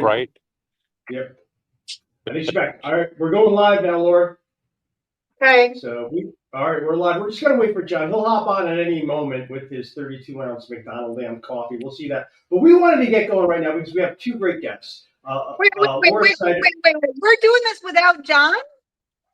Right? Yep. I think she's back. All right, we're going live now, Laura. Okay. So all right, we're live. We're just gonna wait for John. He'll hop on at any moment with his 32-ounce McDonald's damn coffee. We'll see that. But we wanted to get going right now because we have two great guests. Wait. We're doing this without John?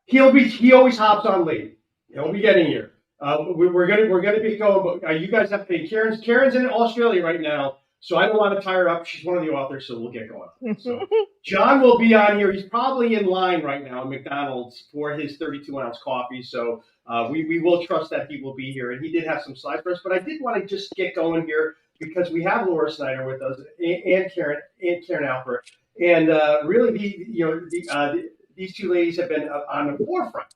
He always hops on late. He'll be getting here. We're gonna be going. But you guys have to pay. Karen's in Australia right now, so I don't want to tie her up. She's one of the authors, so we'll get going. So John will be on here. He's probably in line right now at McDonald's for his 32-ounce coffee. So we will trust that he will be here. And he did have some slides for us, but I did want to just get going here because we have Laura Snyder with us and Karen Alpert, and really these two ladies have been on the forefront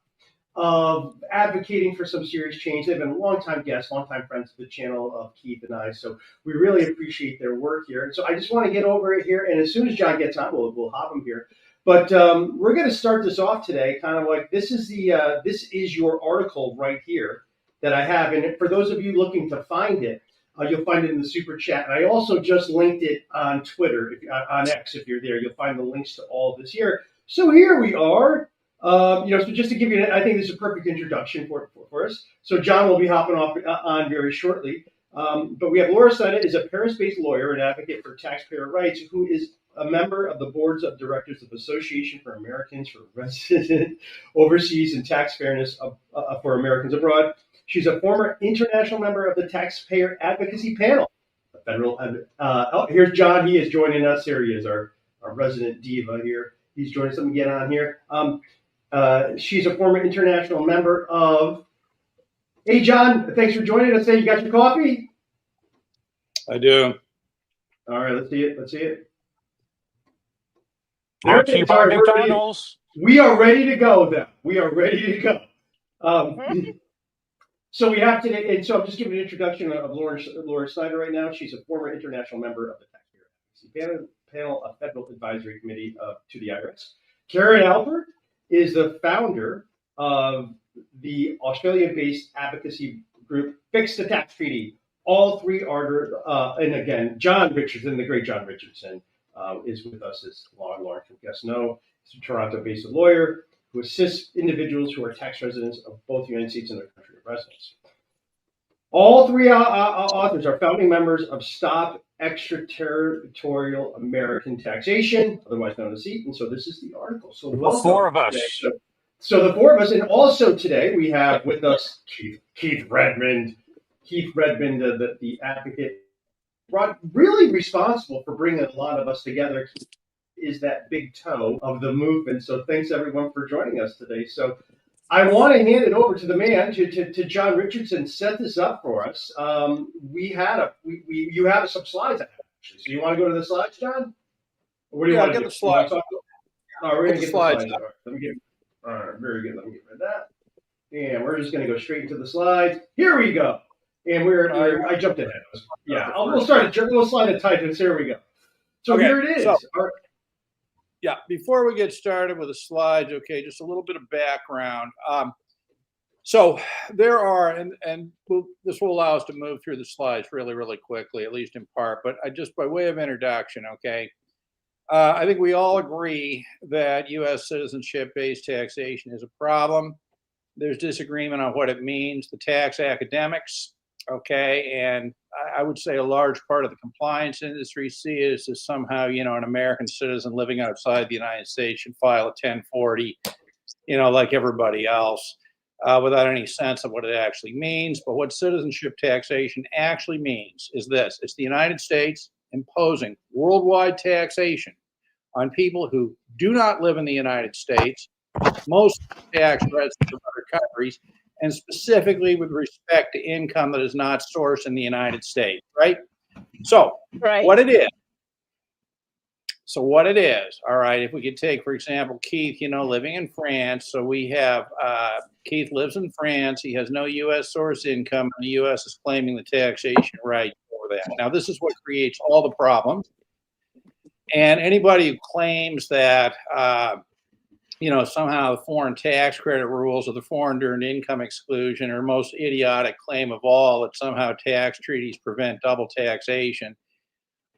of advocating for some serious change. They've been longtime guests, longtime friends of the channel of Keith and I. So we really appreciate their work here. And so I just want to get over it here. And as soon as John gets on, we'll hop him here. But we're going to start this off today, kind of like this is your article right here that I have. And for those of you looking to find it, you'll find it in the super chat. And I also just linked it on Twitter, on X. If you're there, you'll find the links to all of this here. So here we are. So just to give you, I think this is a perfect introduction for us. So John will be hopping on very shortly. But we have Laura Snyder, is a Paris-based lawyer and advocate for taxpayer rights, who is a member of the boards of directors of Association for Americans for Resident Overseas and Tax Fairness for Americans Abroad. She's a former international member of the Taxpayer Advocacy Panel. Here's John. He is joining us. Here he is, our resident diva here. He's joining us. Let me get on here. She's a former international member of. Hey, John, thanks for joining us. Hey, you got your coffee? I do. All right, let's see it. Brought to you by McDonald's. We are ready to go, then. We are ready to go. So we have today, and so I'm just giving an introduction of Laura Snyder right now. She's a former international member of the Taxpayer Advocacy Panel, a federal advisory committee to the IRS. Karen Alpert is the founder of the Australian-based advocacy group Fix the Tax Treaty. All three are, and again, John Richardson, the great John Richardson, is with us, as long-term guests know. He's a Toronto-based lawyer who assists individuals who are tax residents of both the United States and their country of residence. All three authors are founding members of Stop Extraterritorial American Taxation, otherwise known as SEAT, and so this is the article. So the four of us. So the four of us, and also today we have with us Keith Redmond. Keith Redmond, the advocate, really responsible for bringing a lot of us together. Keith is that big toe of the movement. So thanks everyone for joining us today. So I want to hand it over to the man, to John Richardson. Set this up for us. You have some slides actually. So you want to go to the slides, John? Or what do you want to do? The slides. Oh, we're gonna get the slides. All right, very good. Let me get rid of that. And we're just going to go straight into the slides. Here we go. And I jumped ahead. Yeah, we'll slide a tight. Here we go. So okay, here it is. Before we get started with the slides, just a little bit of background. So there are, and this will allow us to move through the slides really, really quickly, at least in part, but just by way of introduction, I think we all agree that U.S. citizenship-based taxation is a problem. There's disagreement on what it means. The tax academics, and I would say a large part of the compliance industry see it as somehow, an American citizen living outside the United States should file a 1040, like everybody else, without any sense of what it actually means. But what citizenship taxation actually means is this. It's the United States imposing worldwide taxation on people who do not live in the United States, most tax residents of other countries, and specifically with respect to income that is not sourced in the United States, right? So what it is, all right, if we could take, for example, Keith, living in France. So we have, Keith lives in France. He has no U.S. source income, and the U.S. is claiming the taxation right for that. Now, this is what creates all the problems. And anybody who claims that, somehow the foreign tax credit rules or the foreign earned income exclusion or most idiotic claim of all that somehow tax treaties prevent double taxation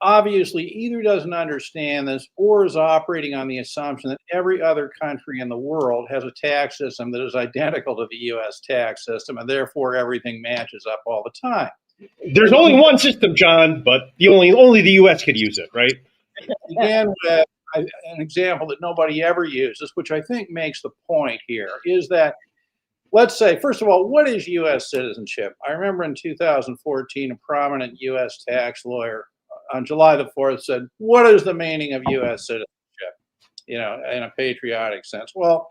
obviously either doesn't understand this or is operating on the assumption that every other country in the world has a tax system that is identical to the U.S. tax system, and therefore everything matches up all the time. There's only one system, John, but only the U.S. could use it, right? Again, with an example that nobody ever uses, which I think makes the point here, is that, let's say, first of all, what is U.S. citizenship? I remember in 2014, a prominent U.S. tax lawyer on July the 4th said, what is the meaning of U.S. citizenship? In a patriotic sense. Well,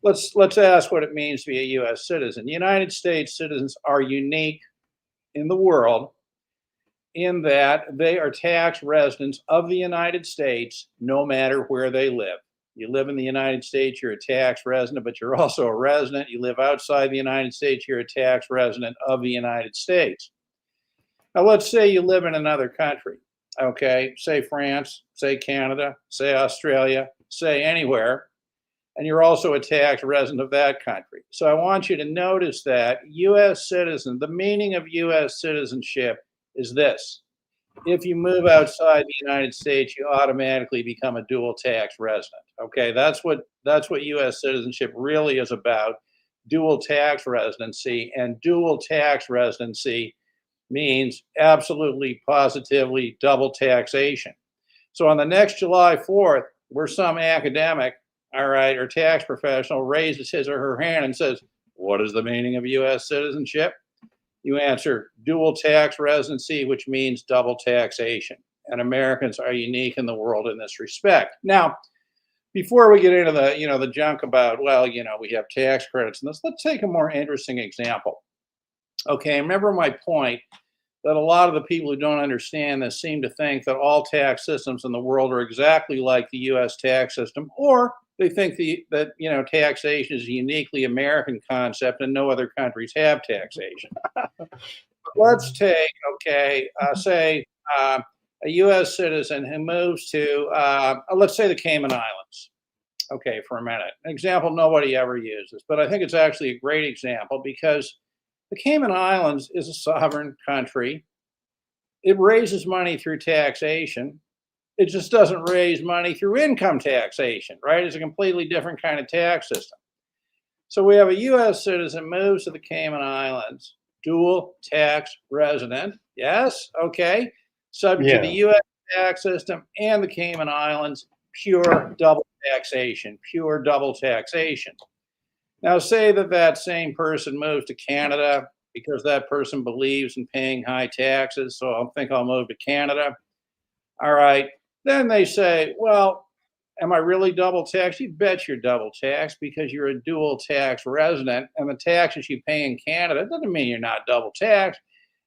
let's ask what it means to be a U.S. citizen. United States citizens are unique in the world in that they are tax residents of the United States no matter where they live. You live in the United States, you're a tax resident, but you're also a resident. You live outside the United States, you're a tax resident of the United States. Now, let's say you live in another country, okay? Say France, say Canada, say Australia, say anywhere, and you're also a tax resident of that country. So I want you to notice that U.S. citizen, the meaning of U.S. citizenship is this. If you move outside the United States, you automatically become a dual tax resident. Okay, that's what U.S. citizenship really is about, dual tax residency, and dual tax residency means absolutely, positively double taxation. So on the next July 4th, where some academic, all right, or tax professional raises his or her hand and says, what is the meaning of U.S. citizenship? You answer dual tax residency, which means double taxation. And Americans are unique in the world in this respect. Now, before we get into the junk about, we have tax credits and this, let's take a more interesting example. Okay, remember my point that a lot of the people who don't understand this seem to think that all tax systems in the world are exactly like the U.S. tax system, or they think that taxation is a uniquely American concept and no other countries have taxation. Let's take, say a U.S. citizen who moves to, let's say the Cayman Islands. Okay, for a minute. An example nobody ever uses, but I think it's actually a great example because the Cayman Islands is a sovereign country. It raises money through taxation. It just doesn't raise money through income taxation, right? It's a completely different kind of tax system. So we have a U.S. citizen moves to the Cayman Islands, dual tax resident. Yes, okay. Subject to the U.S. tax system and the Cayman Islands, pure double taxation, pure double taxation. Now, say that same person moves to Canada because that person believes in paying high taxes, so I think I'll move to Canada. All right. Then they say, well, am I really double taxed? You bet you're double taxed because you're a dual tax resident, and the taxes you pay in Canada doesn't mean you're not double taxed.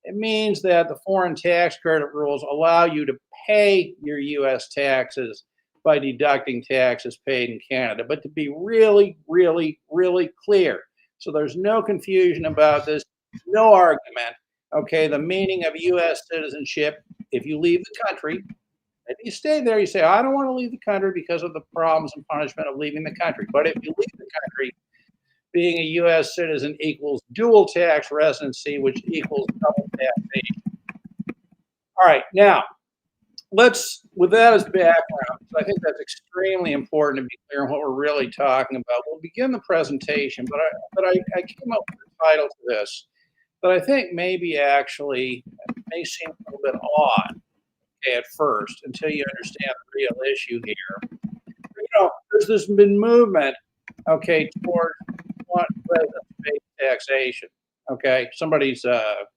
It means that the foreign tax credit rules allow you to pay your U.S. taxes by deducting taxes paid in Canada. But to be really, really, really clear, so there's no confusion about this, no argument, okay, the meaning of U.S. citizenship, if you leave the country, if you stay there, you say, I don't want to leave the country because of the problems and punishment of leaving the country. But if you leave the country, being a U.S. citizen equals dual tax residency, which equals double taxation. All right, now, with that as background, I think that's extremely important to be clear on what we're really talking about. We'll begin the presentation, but I came up with a title to this that I think may seem a little bit odd at first until you understand the real issue here. There's this been movement, toward residence-based taxation. Okay, somebody's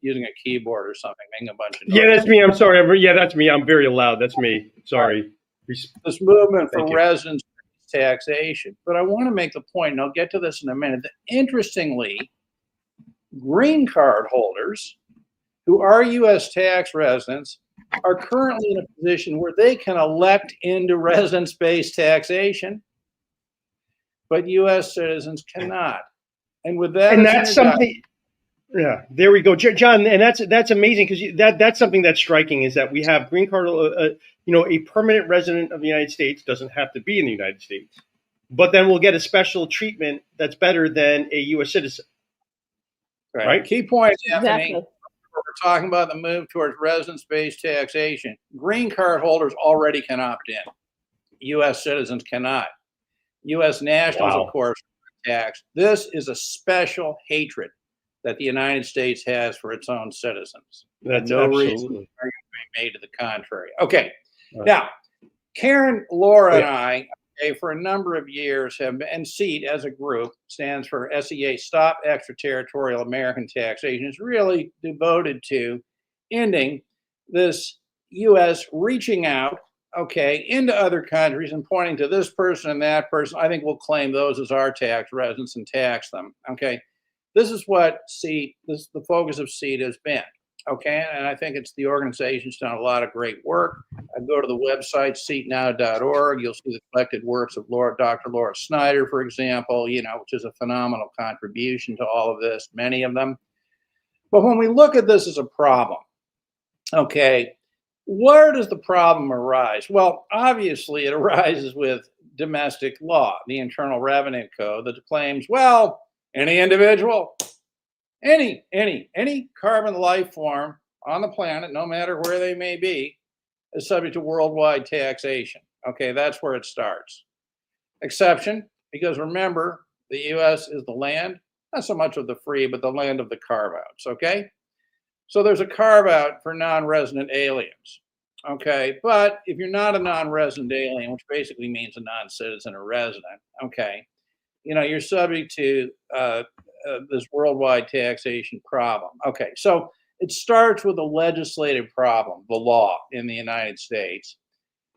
using a keyboard or something, making a bunch of noise. Yeah, that's me. I'm sorry. Yeah, that's me. I'm very loud. That's me. Sorry. This movement for residence-based taxation. But I want to make the point, and I'll get to this in a minute, that interestingly, green card holders who are U.S. tax residents are currently in a position where they can elect into residence-based taxation, but U.S. citizens cannot. And with that, and that's something. Yeah, there we go, John, and that's amazing because that's something that's striking is that we have green card. A permanent resident of the United States doesn't have to be in the United States, but then we'll get a special treatment that's better than a U.S. citizen. Right. Key point, Anthony. Exactly. we're talking about the move towards residence-based taxation. Green card holders already can opt in. U.S. citizens cannot. U.S. nationals, Wow. of course, are taxed. This is a special hatred that the United States has for its own citizens. That's no reason absolutely made to the contrary. Okay, right. now Karen, Laura, and Yeah. I, okay, for a number of years have been, and SEAT as a group stands for SEA, Stop Extraterritorial American Taxation, is really devoted to ending this U.S. reaching out, okay, into other countries and pointing to this person and that person. I think we'll claim those as our tax residents and tax them. Okay, this is what SEAT, the focus of SEAT has been. Okay, and I think it's the organization's done a lot of great work. I go to the website, seatnow.org. You'll see the collected works of Dr. Laura Snyder, for example, which is a phenomenal contribution to all of this, many of them. But when we look at this as a problem, okay, where does the problem arise? Well, obviously it arises with domestic law, the Internal Revenue Code, that claims, well, any individual, any carbon life form on the planet, no matter where they may be, is subject to worldwide taxation. Okay, that's where it starts. Exception, because remember, the U.S. is the land, not so much of the free, but the land of the carve-outs, okay? So there's a carve-out for non-resident aliens, okay? But if you're not a non-resident alien, which basically means a non-citizen or resident, okay, you're subject to this worldwide taxation problem. Okay, so it starts with a legislative problem, the law in the United States.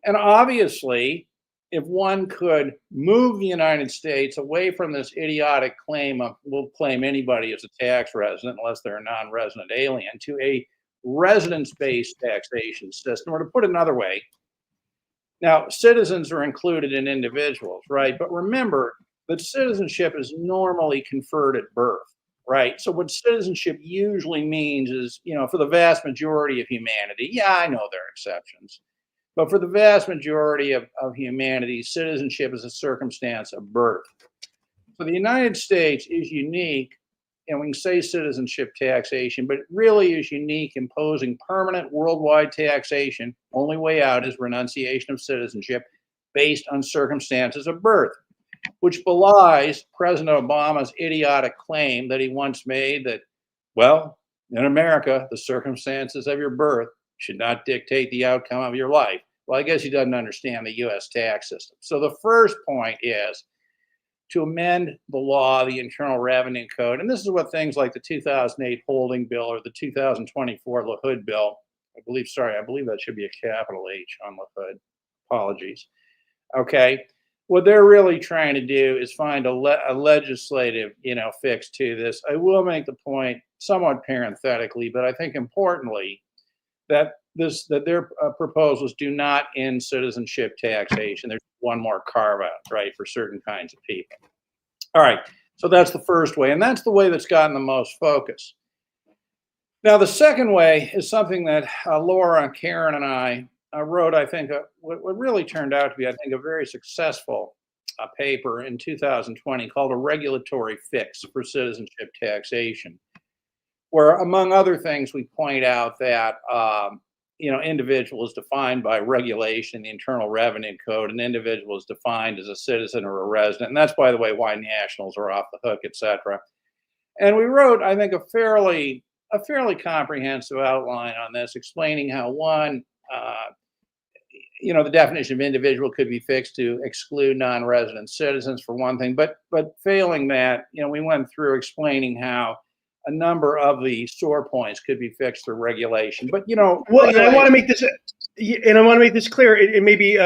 And obviously, if one could move the United States away from this idiotic claim of we'll claim anybody as a tax resident unless they're a non-resident alien to a residence-based taxation system, or to put it another way, now citizens are included in individuals, right? But remember, but citizenship is normally conferred at birth, right? So what citizenship usually means is, for the vast majority of humanity, yeah, I know there are exceptions, but for the vast majority of humanity, citizenship is a circumstance of birth. So the United States is unique, and we can say citizenship taxation, but it really is unique, imposing permanent worldwide taxation. Only way out is renunciation of citizenship based on circumstances of birth, which belies President Obama's idiotic claim that he once made that, well, in America, the circumstances of your birth should not dictate the outcome of your life. Well, I guess he doesn't understand the U.S. tax system. So the first point is to amend the law, the Internal Revenue Code, and this is what things like the 2008 Holding Bill or the 2024 LaHood Bill, I believe that should be a capital H on LaHood. Apologies. Okay. What they're really trying to do is find a legislative, fix to this. I will make the point somewhat parenthetically, but I think importantly that their proposals do not end citizenship taxation. There's one more carve out, right, for certain kinds of people. All right, so that's the first way, and that's the way that's gotten the most focus. Now, the second way is something that Laura, Karen, and I wrote, I think, what really turned out to be, I think, a very successful paper in 2020 called A Regulatory Fix for Citizenship Taxation, where, among other things, we point out that, individual is defined by regulation, the Internal Revenue Code, and individual is defined as a citizen or a resident. And that's, by the way, why nationals are off the hook, et cetera. And we wrote, I think, a fairly comprehensive outline on this, explaining how one, the definition of individual could be fixed to exclude non-resident citizens for one thing, but failing that, we went through explaining how a number of the sore points could be fixed through regulation. But well, I want to make this, clear. It may be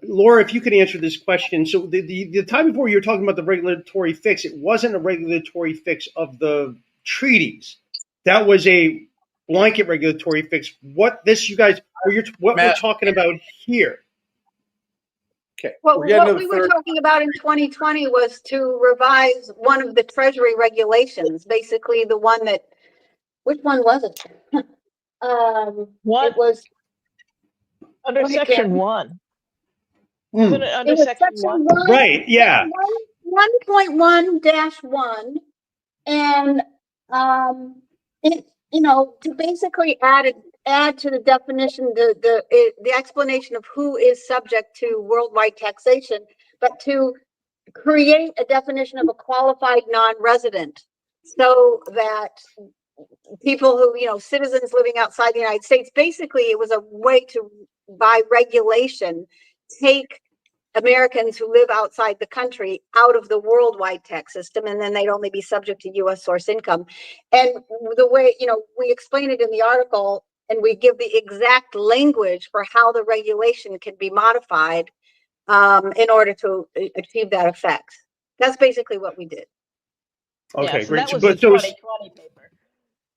Laura, if you could answer this question. So the time before you were talking about the regulatory fix, it wasn't a regulatory fix of the treaties. That was a blanket regulatory fix. What we're talking about here. Okay. Well, what we were talking about in 2020 was to revise one of the Treasury regulations, basically the one that, which one was it? What? It was under section 1. Wasn't it under it was section 1? Right, yeah. 1.1-1, and to basically add to the definition, the explanation of who is subject to worldwide taxation, but to create a definition of a qualified non-resident so that people who, citizens living outside the United States, basically it was a way to, by regulation, take Americans who live outside the country out of the worldwide tax system, and then they'd only be subject to U.S. source income. And the way, we explain it in the article, and we give the exact language for how the regulation can be modified in order to achieve that effect. That's basically what we did. Okay, Yeah, so great. that was But the so it's 2020 paper.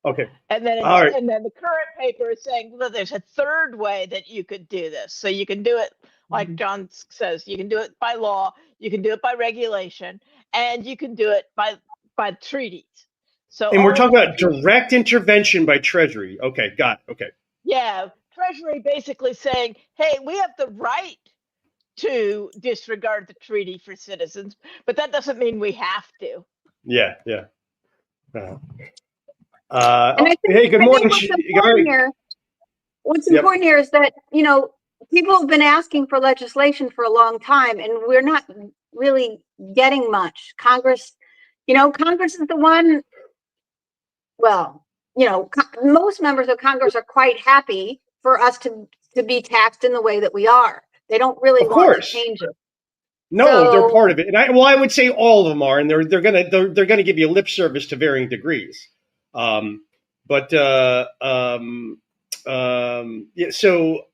okay. And then, All right. and then the current paper is saying, well, there's a third way that you could do this. So you can do it, like John says, you can do it by law, you can do it by regulation, and you can do it by treaties. So And we're all talking of about direct intervention by Treasury. Okay, got it. Okay. yeah, Treasury basically saying, hey, we have the right to disregard the treaty for citizens, but that doesn't mean we have to. Yeah, yeah. And I think, Hey, good morning. what's important here, important here is that, people have been asking for legislation for a long time, and we're not really getting much. Congress is the one, well, most members of Congress are quite happy for us to be taxed in the way that we are. They don't really Of want to course. change it. No, they're So- part of it, and I would say all of them are, and they're gonna give you lip service to varying degrees. Yeah. So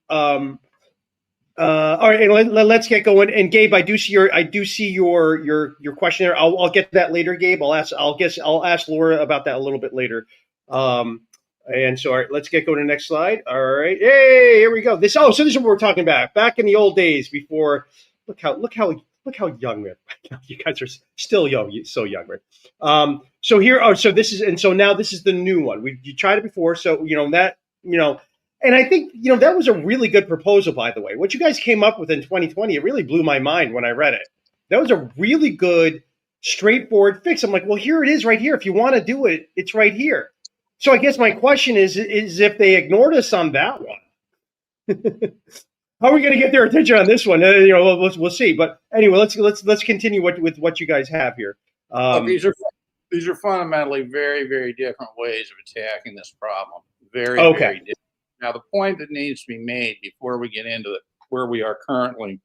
all right, and let's get going. And Gabe, I do see your question there. I'll get to that later, Gabe. I'll ask Laura about that a little bit later. And so, all right, let's get going to the next slide. All right, hey, here we go. So this is what we're talking about. Back in the old days, before, look how young we are. You guys are still young, so young, right? So here, so this is, and so now this is the new one. You tried it before, so and I think, that was a really good proposal, by the way. What you guys came up with in 2020, it really blew my mind when I read it. That was a really good, straightforward fix. I'm like, well, here it is right here. If you want to do it, it's right here. So I guess my question is if they ignored us on that one, how are we going to get their attention on this one? We'll see. But anyway, let's continue with what you guys have here. These are fundamentally very, very different ways of attacking this problem. Very different. Now, the point that needs to be made before we get into where we are currently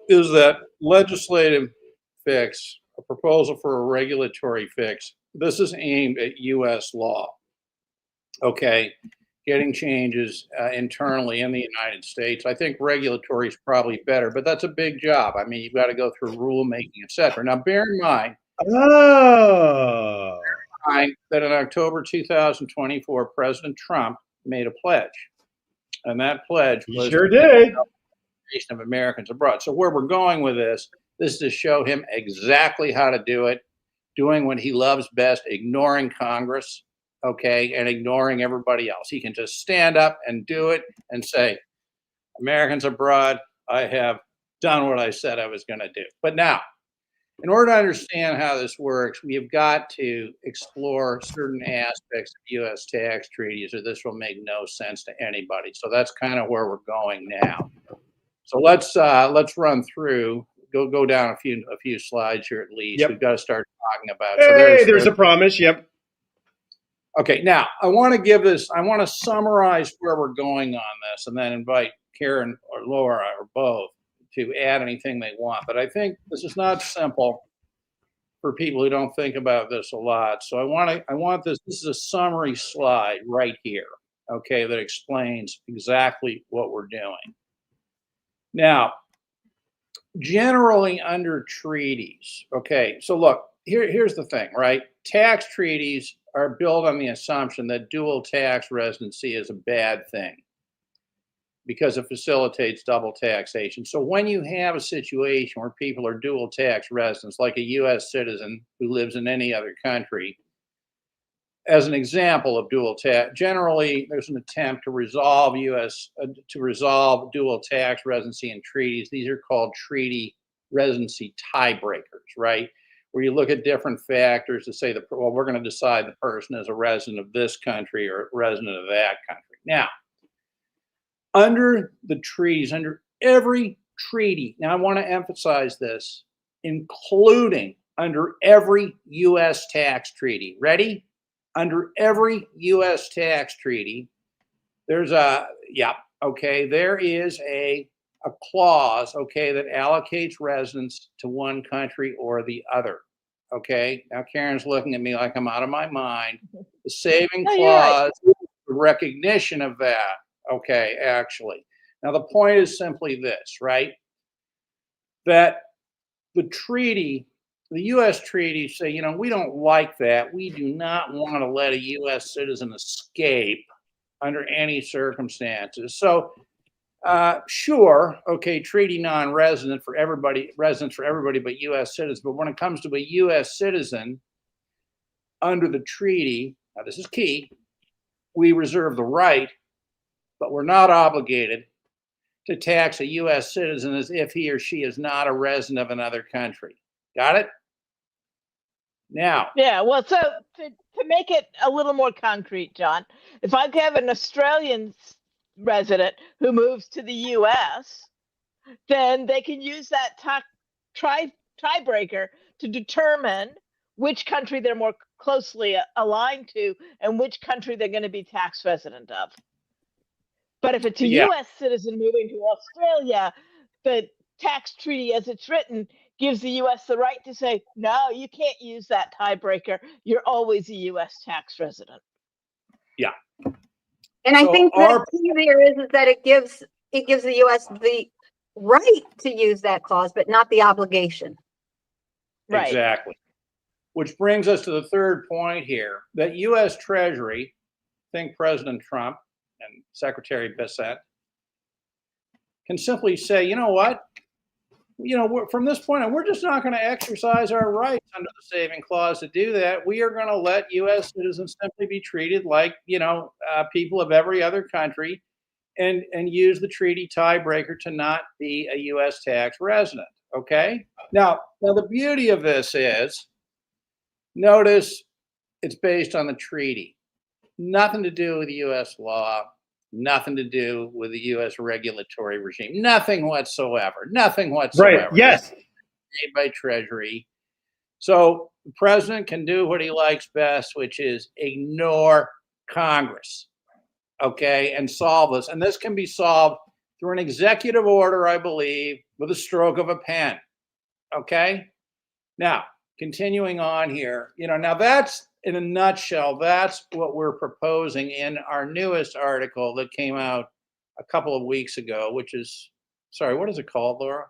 is that legislative fix, a proposal for a regulatory fix, this is aimed at U.S. law, okay? Getting changes internally in the United States. I think regulatory is probably better, but that's a big job. I mean, you've got to go through rulemaking, et cetera. Now, bear in mind that in October 2024, President Trump made a pledge, and that pledge was sure did of Americans abroad. So where we're going with this is to show him exactly how to do it, doing what he loves best, ignoring Congress, okay, and ignoring everybody else. He can just stand up and do it and say, Americans abroad, I have done what I said I was going to do. But now, in order to understand how this works, we have got to explore certain aspects of U.S. tax treaties, or this will make no sense to anybody. So that's kind of where we're going now. So let's run through. Go down a few slides here at least. Yep. We've got to start talking about. Hey, there's a promise. Yep. Okay, now I want to summarize where we're going on this, and then invite Karen or Laura or both to add anything they want. But I think this is not simple for people who don't think about this a lot. So I want this is a summary slide right here, okay, that explains exactly what we're doing. Now, generally under treaties, okay, so look, here's the thing, right? Tax treaties are built on the assumption that dual tax residency is a bad thing, because it facilitates double taxation. So when you have a situation where people are dual tax residents, like a U.S. citizen who lives in any other country, as an example of dual tax, generally there's an attempt to resolve dual tax residency in treaties. These are called treaty residency tiebreakers, right? where you look at different factors to say, well, we're going to decide the person is a resident of this country or a resident of that country. Now, under the treaties, under every treaty, now I want to emphasize this, including under every U.S. tax treaty. Ready? Under every U.S. tax treaty, there's there is a clause, okay, that allocates residence to one country or the other. Okay, now Karen's looking at me like I'm out of my mind. The saving No, you're right. clause, the recognition of that. Okay, actually. Now the point is simply this, right? That the treaty, the U.S. treaties say, you know, we don't like that. We do not want to let a U.S. citizen escape under any circumstances. So, sure, okay, treaty non-resident for everybody, residents for everybody but U.S. citizens. But when it comes to a U.S. citizen under the treaty, now this is key, we reserve the right, but we're not obligated to tax a U.S. citizen as if he or she is not a resident of another country. Got it? Now. Yeah, well, so to make it a little more concrete, John, if I have an Australian resident who moves to the U.S., then they can use that tiebreaker to determine which country they're more closely aligned to and which country they're going to be tax resident of. But if it's a U.S. citizen moving to Australia, the tax treaty as it's written gives the U.S. the right to say, no, you can't use that tiebreaker. You're always a U.S. tax resident. Yeah. And I think the key there is that it gives the U.S. the right to use that clause, but not the obligation. Right. Exactly. Which brings us to the third point here, that U.S. Treasury, think President Trump and Secretary Bissett, can simply say, you know what? You know, from this point on, we're just not going to exercise our rights under the saving clause to do that. We are going to let U.S. citizens simply be treated like, you know, people of every other country and use the treaty tiebreaker to not be a U.S. tax resident. Okay? Now the beauty of this is, notice it's based on the treaty. Nothing to do with the U.S. law. Nothing to do with the U.S. regulatory regime. Nothing whatsoever. Nothing whatsoever. Right. Yes. Made by Treasury. So the president can do what he likes best, which is ignore Congress, okay, and solve this. And this can be solved through an executive order, I believe, with a stroke of a pen, okay? Now, continuing on here, you know, now that's, in a nutshell, that's what we're proposing in our newest article that came out a couple of weeks ago, which is, sorry, what is it called, Laura?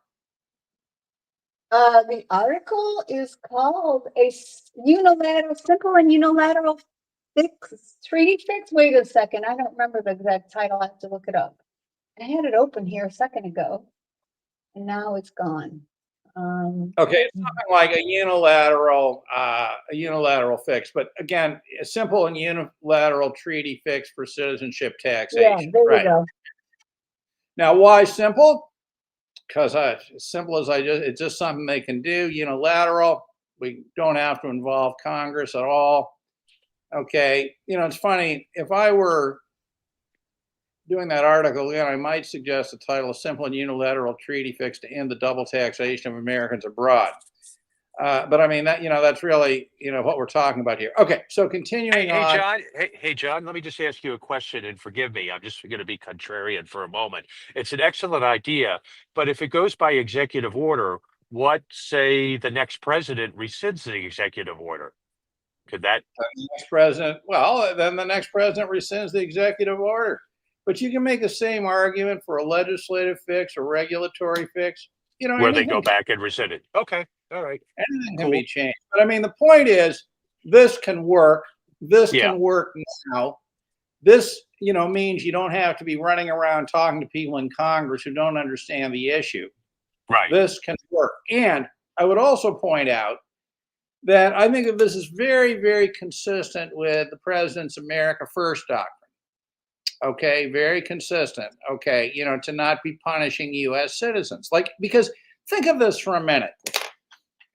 The article is called a simple and unilateral treaty fix. Wait a second. I don't remember the exact title. I have to look it up. I had it open here a second ago and now it's gone. Okay, it's something like a unilateral fix, but again, a simple and unilateral treaty fix for citizenship taxation. Yeah, there we go. Now, why simple? Because as simple as it's just something they can do. Unilateral, we don't have to involve Congress at all. Okay, you know, it's funny, if I were doing that article, I might suggest the title of Simple and Unilateral Treaty Fix to End the Double Taxation of Americans Abroad. But I mean, that's really, what we're talking about here. Okay, so continuing on. John, hey, John, let me just ask you a question, and forgive me, I'm just going to be contrarian for a moment. It's an excellent idea, but if it goes by executive order, what say the next president rescinds the executive order? Could that? The next president, well, then the next president rescinds the executive order. But you can make the same argument for a legislative fix, a regulatory fix. Where they go back and rescind it. Okay, all right. Anything can be changed. But I mean, the point is, this can work. This can work now. This, means you don't have to be running around talking to people in Congress who don't understand the issue. Right. This can work. And I would also point out that I think that this is very, very consistent with the president's America First doctrine. Okay, very consistent. Okay, to not be punishing U.S. citizens. Because think of this for a minute.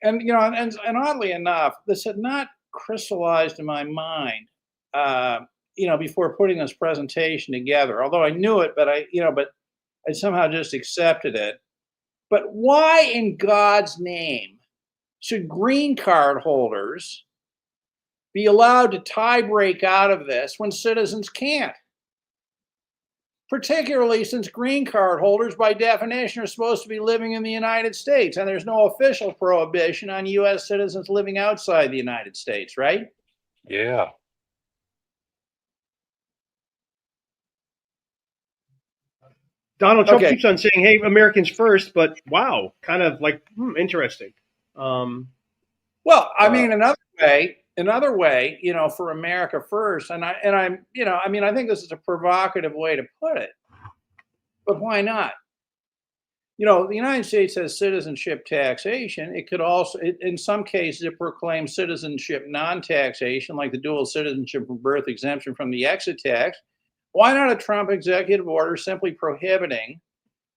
And you know, and oddly enough, this had not crystallized in my mind, you know, before putting this presentation together. Although I knew it, but I somehow just accepted it. But why in God's name should green card holders be allowed to tie break out of this when citizens can't? Particularly since green card holders, by definition, are supposed to be living in the United States, and there's no official prohibition on U.S. citizens living outside the United States, right? Yeah. Donald Trump Okay. keeps on saying, "Hey, Americans first," but wow, kind of like interesting. Well, I mean, another way, you know, for America first, I'm, you know, I mean, I think this is a provocative way to put it, but why not? You know, the United States has citizenship taxation. It could also, in some cases, it proclaims citizenship non-taxation, like the dual citizenship for birth exemption from the exit tax. Why not a Trump executive order simply prohibiting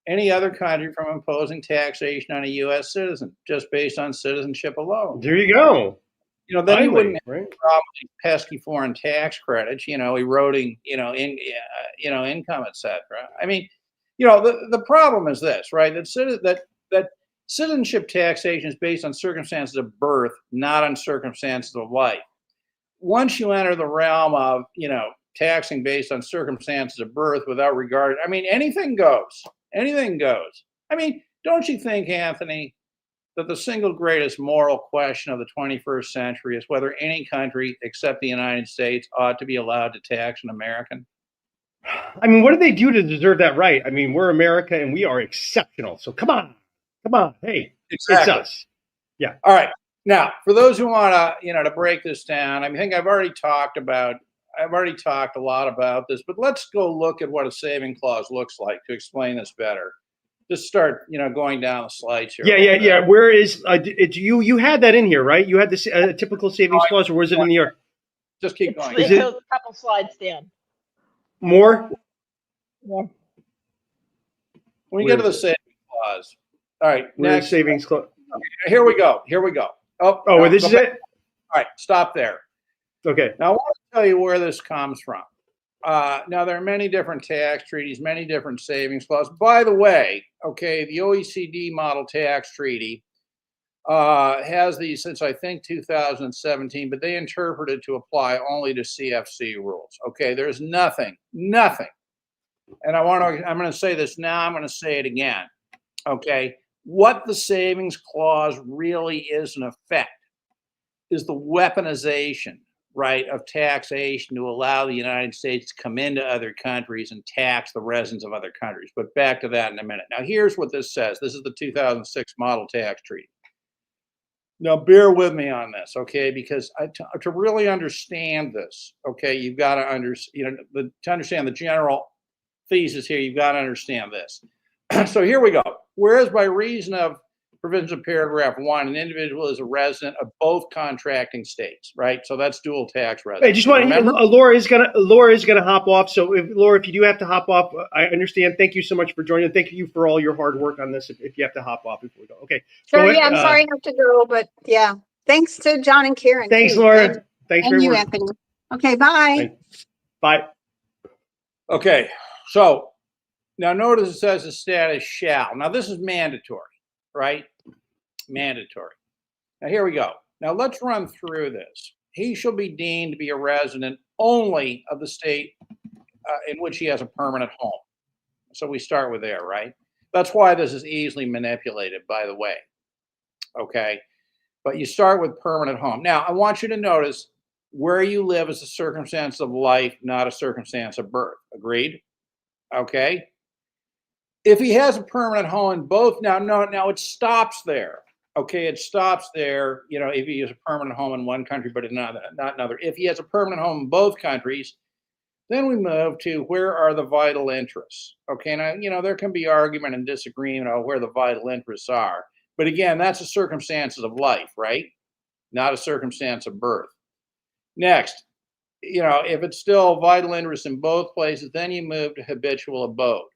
any other country from imposing taxation on a U.S. citizen just based on citizenship alone? There you go. You know, then you Finally, wouldn't have right? a problem with these pesky foreign tax credits, you know, eroding, income, et cetera. I mean, you know, the problem is this, right? That citizenship taxation is based on circumstances of birth, not on circumstances of life. Once you enter the realm of, you know, taxing based on circumstances of birth without regard, I mean, anything goes. Anything goes. I mean, don't you think, Anthony, that the single greatest moral question of the 21st century is whether any country except the United States ought to be allowed to tax an American? I mean, what did they do to deserve that right? I mean, we're America and we are exceptional. So come on, hey, It's us. Yeah. All right. Now, for those who want to, you know, to break this down, I think I've already talked a lot about this, but let's go look at what a saving clause looks like to explain this better. Just start, you know, going down the slides here. Yeah. Where is you had that in here, right? You had this typical savings clause, or was it in the Just keep going. It's a couple slides down. more? Yeah. When you get to the savings clause. All right. Where's Next. savings clause? Here we go. Oh, no, this is it? All right. Stop there. Okay. Now, I want to tell you where this comes from. Now, there are many different tax treaties, many different savings clauses. By the way, okay, the OECD Model Tax Treaty has these since, I think, 2017, but they interpreted to apply only to CFC rules. Okay, there's nothing. And I'm going to say this now, I'm going to say it again. Okay, what the savings clause really is in effect is the weaponization, right, of taxation to allow the United States to come into other countries and tax the residents of other countries. But back to that in a minute. Now, here's what this says. This is the 2006 Model Tax Treaty. Now, bear with me on this, okay? Because to really understand this, okay, you've got to understand, to understand the general thesis here, you've got to understand this. So here we go. Whereas by reason of provisions of paragraph 1, an individual is a resident of both contracting states, right? So that's dual tax residence. I just want Laura is gonna hop off. So Laura, if you do have to hop off, I understand. Thank you so much for joining. Thank you for all your hard work on this. If you have to hop off before we go, okay. Sure. Yeah, I'm sorry I have to go, but yeah, thanks to John and Karen. Thanks, too. Laura. Thanks And very you, much. Anthony. Okay, bye. Bye. Okay, so now notice it says the status shall. Now this is mandatory, right? Mandatory. Now here we go. Now let's run through this. He shall be deemed to be a resident only of the state in which he has a permanent home. So we start with there, right? That's why this is easily manipulated, by the way. Okay, but you start with permanent home. Now I want you to notice where you live is a circumstance of life, not a circumstance of birth. Agreed? Okay. If he has a permanent home in both, now it stops there. Okay, it stops there. You know, if he has a permanent home in one country but not another. If he has a permanent home in both countries, then we move to where are the vital interests. Okay, now you know there can be argument and disagreement on where the vital interests are, but again, that's the circumstances of life, right? Not a circumstance of birth. Next, you know, if it's still vital interest in both places, then you move to habitual abode.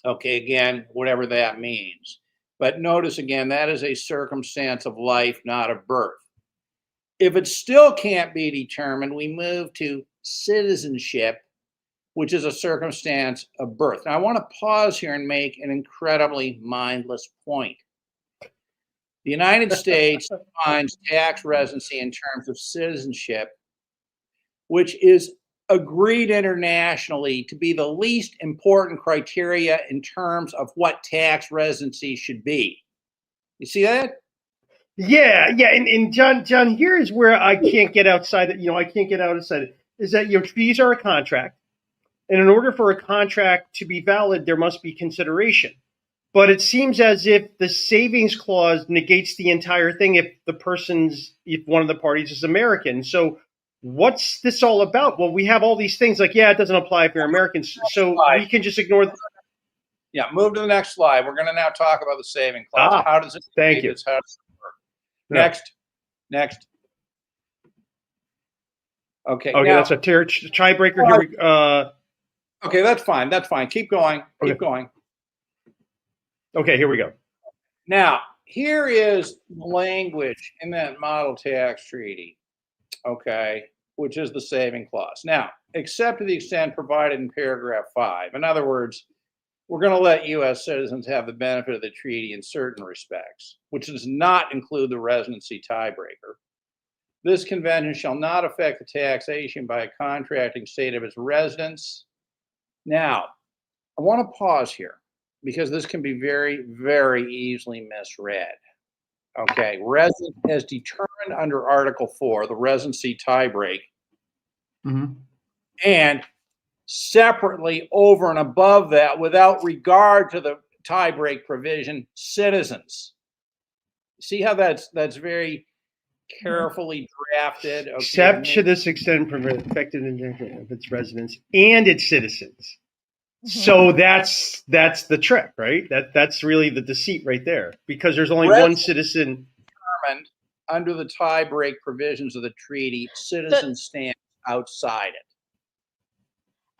Okay, again, whatever that means. But notice again, that is a circumstance of life, not of birth. If it still can't be determined, we move to citizenship, which is a circumstance of birth. Now, I want to pause here and make an incredibly mindless point. The United States defines tax residency in terms of citizenship, which is agreed internationally to be the least important criteria in terms of what tax residency should be. You see that? Yeah, and John, here is where I can't get outside it. I can't get outside it. Is that treaties are a contract, and in order for a contract to be valid, there must be consideration. But it seems as if the savings clause negates the entire thing if one of the parties is American. So what's this all about? Well, we have all these things like, it doesn't apply if you're Americans, so we can just ignore. Yeah, move to the next slide. We're going to now talk about the saving clause. How does it? Thank you. How does it work? Next. Okay. Okay, now, that's a tiebreaker. Here we okay, that's fine. Keep going. Keep going. Okay, here we go. Now, here is the language in that model tax treaty, okay, which is the saving clause. Now, except to the extent provided in paragraph 5. In other words, we're going to let U.S. citizens have the benefit of the treaty in certain respects, which does not include the residency tiebreaker. This convention shall not affect the taxation by a contracting state of its residents. Now, I want to pause here because this can be very, very easily misread. Okay, resident as determined under Article 4, the residency tiebreak, and separately over and above that, without regard to the tiebreak provision, citizens. See how that's very carefully drafted. Okay, except to this extent affected of its residents and its citizens. So that's the trick, right? That's really the deceit right there, because there's only one citizen determined under the tiebreak provisions of the treaty. Citizens stand outside it.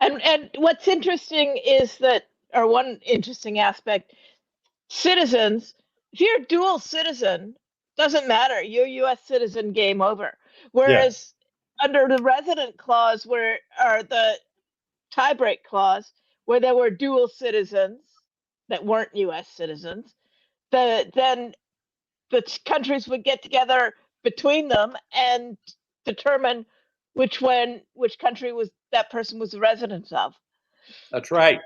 And what's interesting is that, or one interesting aspect, citizens, if you're a dual citizen, doesn't matter. You're a U.S. citizen, game over. Whereas under the resident clause, or the tiebreak clause, where there were dual citizens that weren't U.S. citizens, then the countries would get together between them and determine which country that person was a resident of. That's right.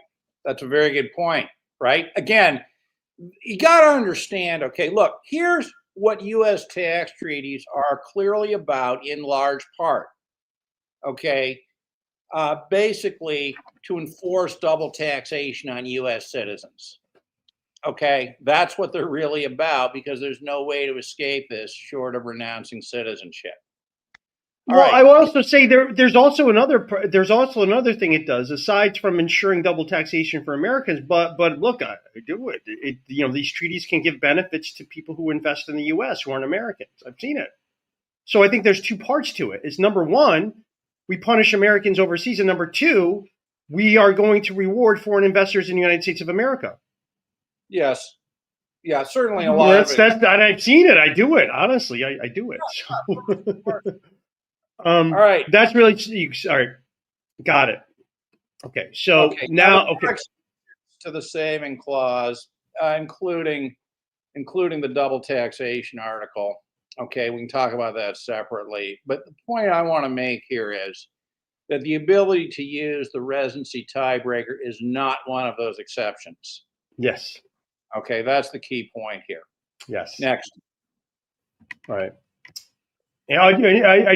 That's a very good point, right? Again, you got to understand, okay, look, here's what U.S. tax treaties are clearly about in large part, okay? Basically, to enforce double taxation on U.S. citizens. Okay, that's what they're really about, because there's no way to escape this short of renouncing citizenship. I will also say there's also another thing it does aside from ensuring double taxation for Americans. But look, I do it. These treaties can give benefits to people who invest in the U.S. who aren't Americans. I've seen it. So I think there's two parts to it. It's number one, we punish Americans overseas, and number two, we are going to reward foreign investors in the United States of America. Yes. Yeah, certainly a lot of it. I've seen it. I do it. Honestly, I do it. So. All right. That's really all right. Got it. Okay. So now to the saving clause, including the double taxation article. Okay, we can talk about that separately. But the point I want to make here is that the ability to use the residency tiebreaker is not one of those exceptions. Yes. Okay, that's the key point here. Yes. Next. All right.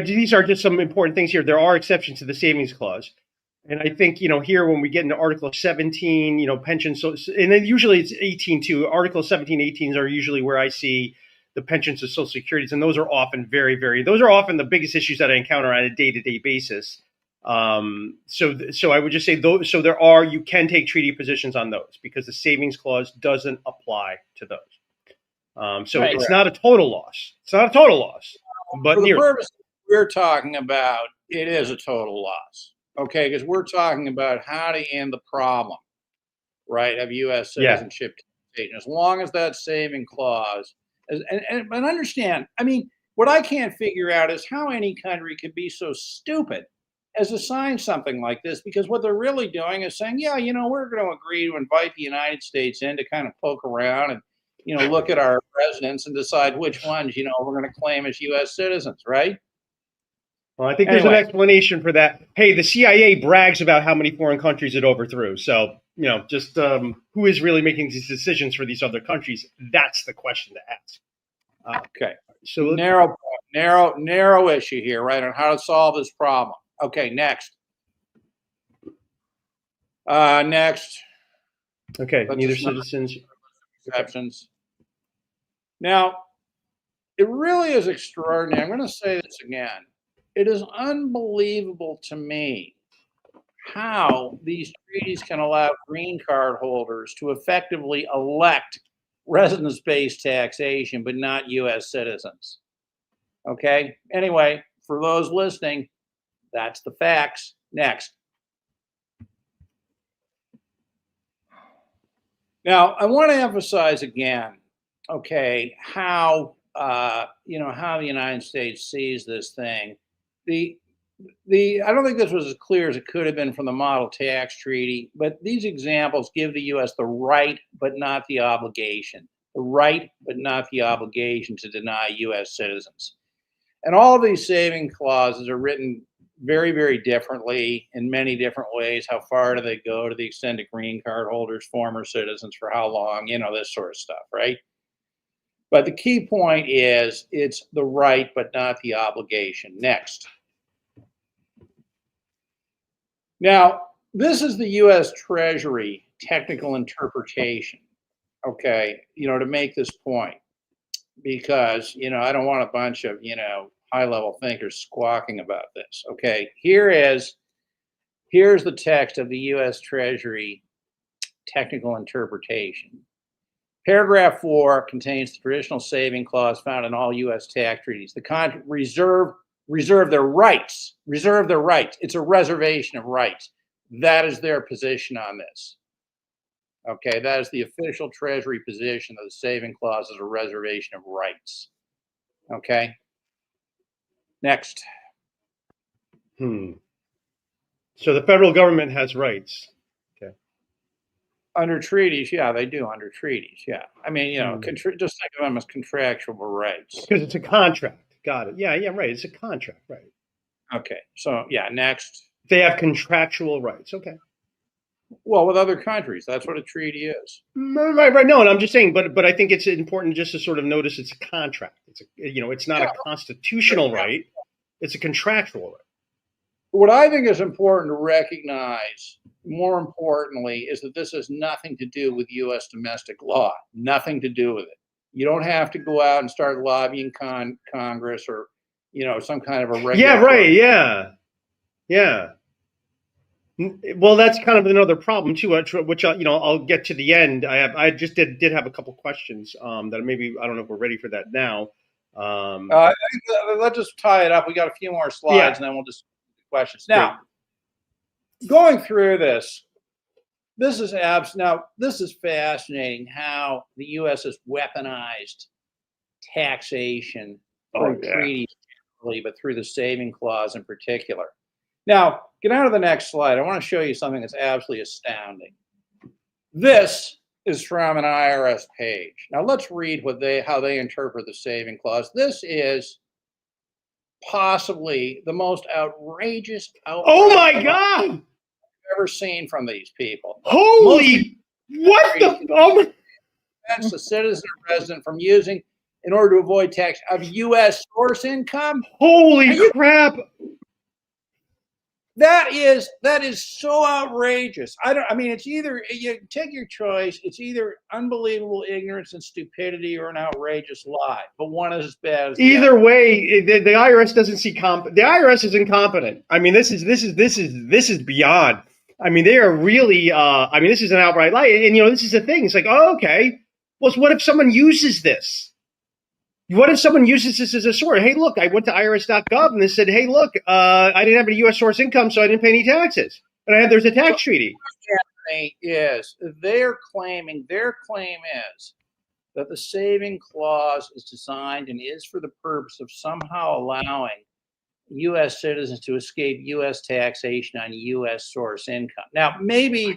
These are just some important things here. There are exceptions to the savings clause. And I think, here when we get into Article 17, pensions, and then usually it's 18 too. Article 17, 18 are usually where I see the pensions of Social Securities. And those are often those are often the biggest issues that I encounter on a day-to-day basis. So I would just say you can take treaty positions on those because the savings clause doesn't apply to those. It's not a total loss. It's not a total loss. But for the purpose we're talking about, it is a total loss. Okay, because we're talking about how to end the problem, right, of U.S. citizenship taxation, as long as that saving clause, and understand, I mean, what I can't figure out is how any country could be so stupid as to sign something like this, because what they're really doing is saying, yeah, we're going to agree to invite the United States in to kind of poke around and, look at our residents and decide which ones, we're going to claim as U.S. citizens, right? Well, I think there's an explanation for that. Hey, the CIA brags about how many foreign countries it overthrew. So, just who is really making these decisions for these other countries? That's the question to ask. Okay. So narrow issue here, right, on how to solve this problem. Okay, next. Next. Okay, neither citizens. Exceptions. Now, it really is extraordinary. I'm going to say this again. It is unbelievable to me how these treaties can allow green card holders to effectively elect residence-based taxation, but not U.S. citizens. Okay? Anyway, for those listening, that's the facts. Next. Now, I want to emphasize again, okay, how how the United States sees this thing. I don't think this was as clear as it could have been from the model tax treaty, but these examples give the U.S. the right, but not the obligation. The right, but not the obligation to deny U.S. citizens. And all of these saving clauses are written very, very differently in many different ways. How far do they go to the extent of green card holders, former citizens, for how long, this sort of stuff, right? But the key point is it's the right, but not the obligation. Next. Now, this is the U.S. Treasury technical interpretation, okay, to make this point, because, I don't want a bunch of, high-level thinkers squawking about this. Okay, here's the text of the U.S. Treasury technical interpretation. Paragraph 4 contains the traditional saving clause found in all U.S. tax treaties. The reserve their rights. Reserve their rights. It's a reservation of rights. That is their position on this. Okay, that is the official Treasury position of the saving clause is a reservation of rights. Okay. Next. So the federal government has rights. Okay. Under treaties, yeah, they do. Under treaties, yeah. I mean, just think of them as contractual rights. Because it's a contract. Got it. Yeah, right. It's a contract, right? Okay. So yeah, next. They have contractual rights. Okay. Well, with other countries, that's what a treaty is. Right. No, and I'm just saying, but I think it's important just to sort of notice it's a contract. It's it's not a constitutional right. It's a contractual right. What I think is important to recognize, more importantly, is that this has nothing to do with U.S. domestic law. Nothing to do with it. You don't have to go out and start lobbying Congress or, some kind of a regular. Yeah, right. Yeah. Well, that's kind of another problem too, which I'll get to the end. I just did have a couple questions that maybe I don't know if we're ready for that now. Let's just tie it up. We got a few more slides, and then we'll just questions. Now, going through this is fascinating how the U.S. has weaponized taxation through treaties, but through the saving clause in particular. Now, get on to the next slide. I want to show you something that's absolutely astounding. This is from an IRS page. Now, let's read how they interpret the saving clause. This is possibly the most outrageous oh my God! I've ever seen from these people. Holy, what the? That's a citizen or resident from using in order to avoid tax of U.S. source income. Holy crap! That is so outrageous. It's either you take your choice. It's either unbelievable ignorance and stupidity or an outrageous lie. But one is as bad as the either other. way. The IRS doesn't see the IRS is incompetent. I mean, this is beyond. I mean, they are really. This is an outright lie. And this is the thing. It's like, oh, okay. Well, so what if someone uses this? What if someone uses this as a source? Hey, look, I went to IRS.gov and they said, hey, look, I didn't have any U.S. source income, so I didn't pay any taxes. And there's a tax treaty. irony is their claim is that the saving clause is designed and is for the purpose of somehow allowing U.S. citizens to escape U.S. taxation on U.S. source income. Now, maybe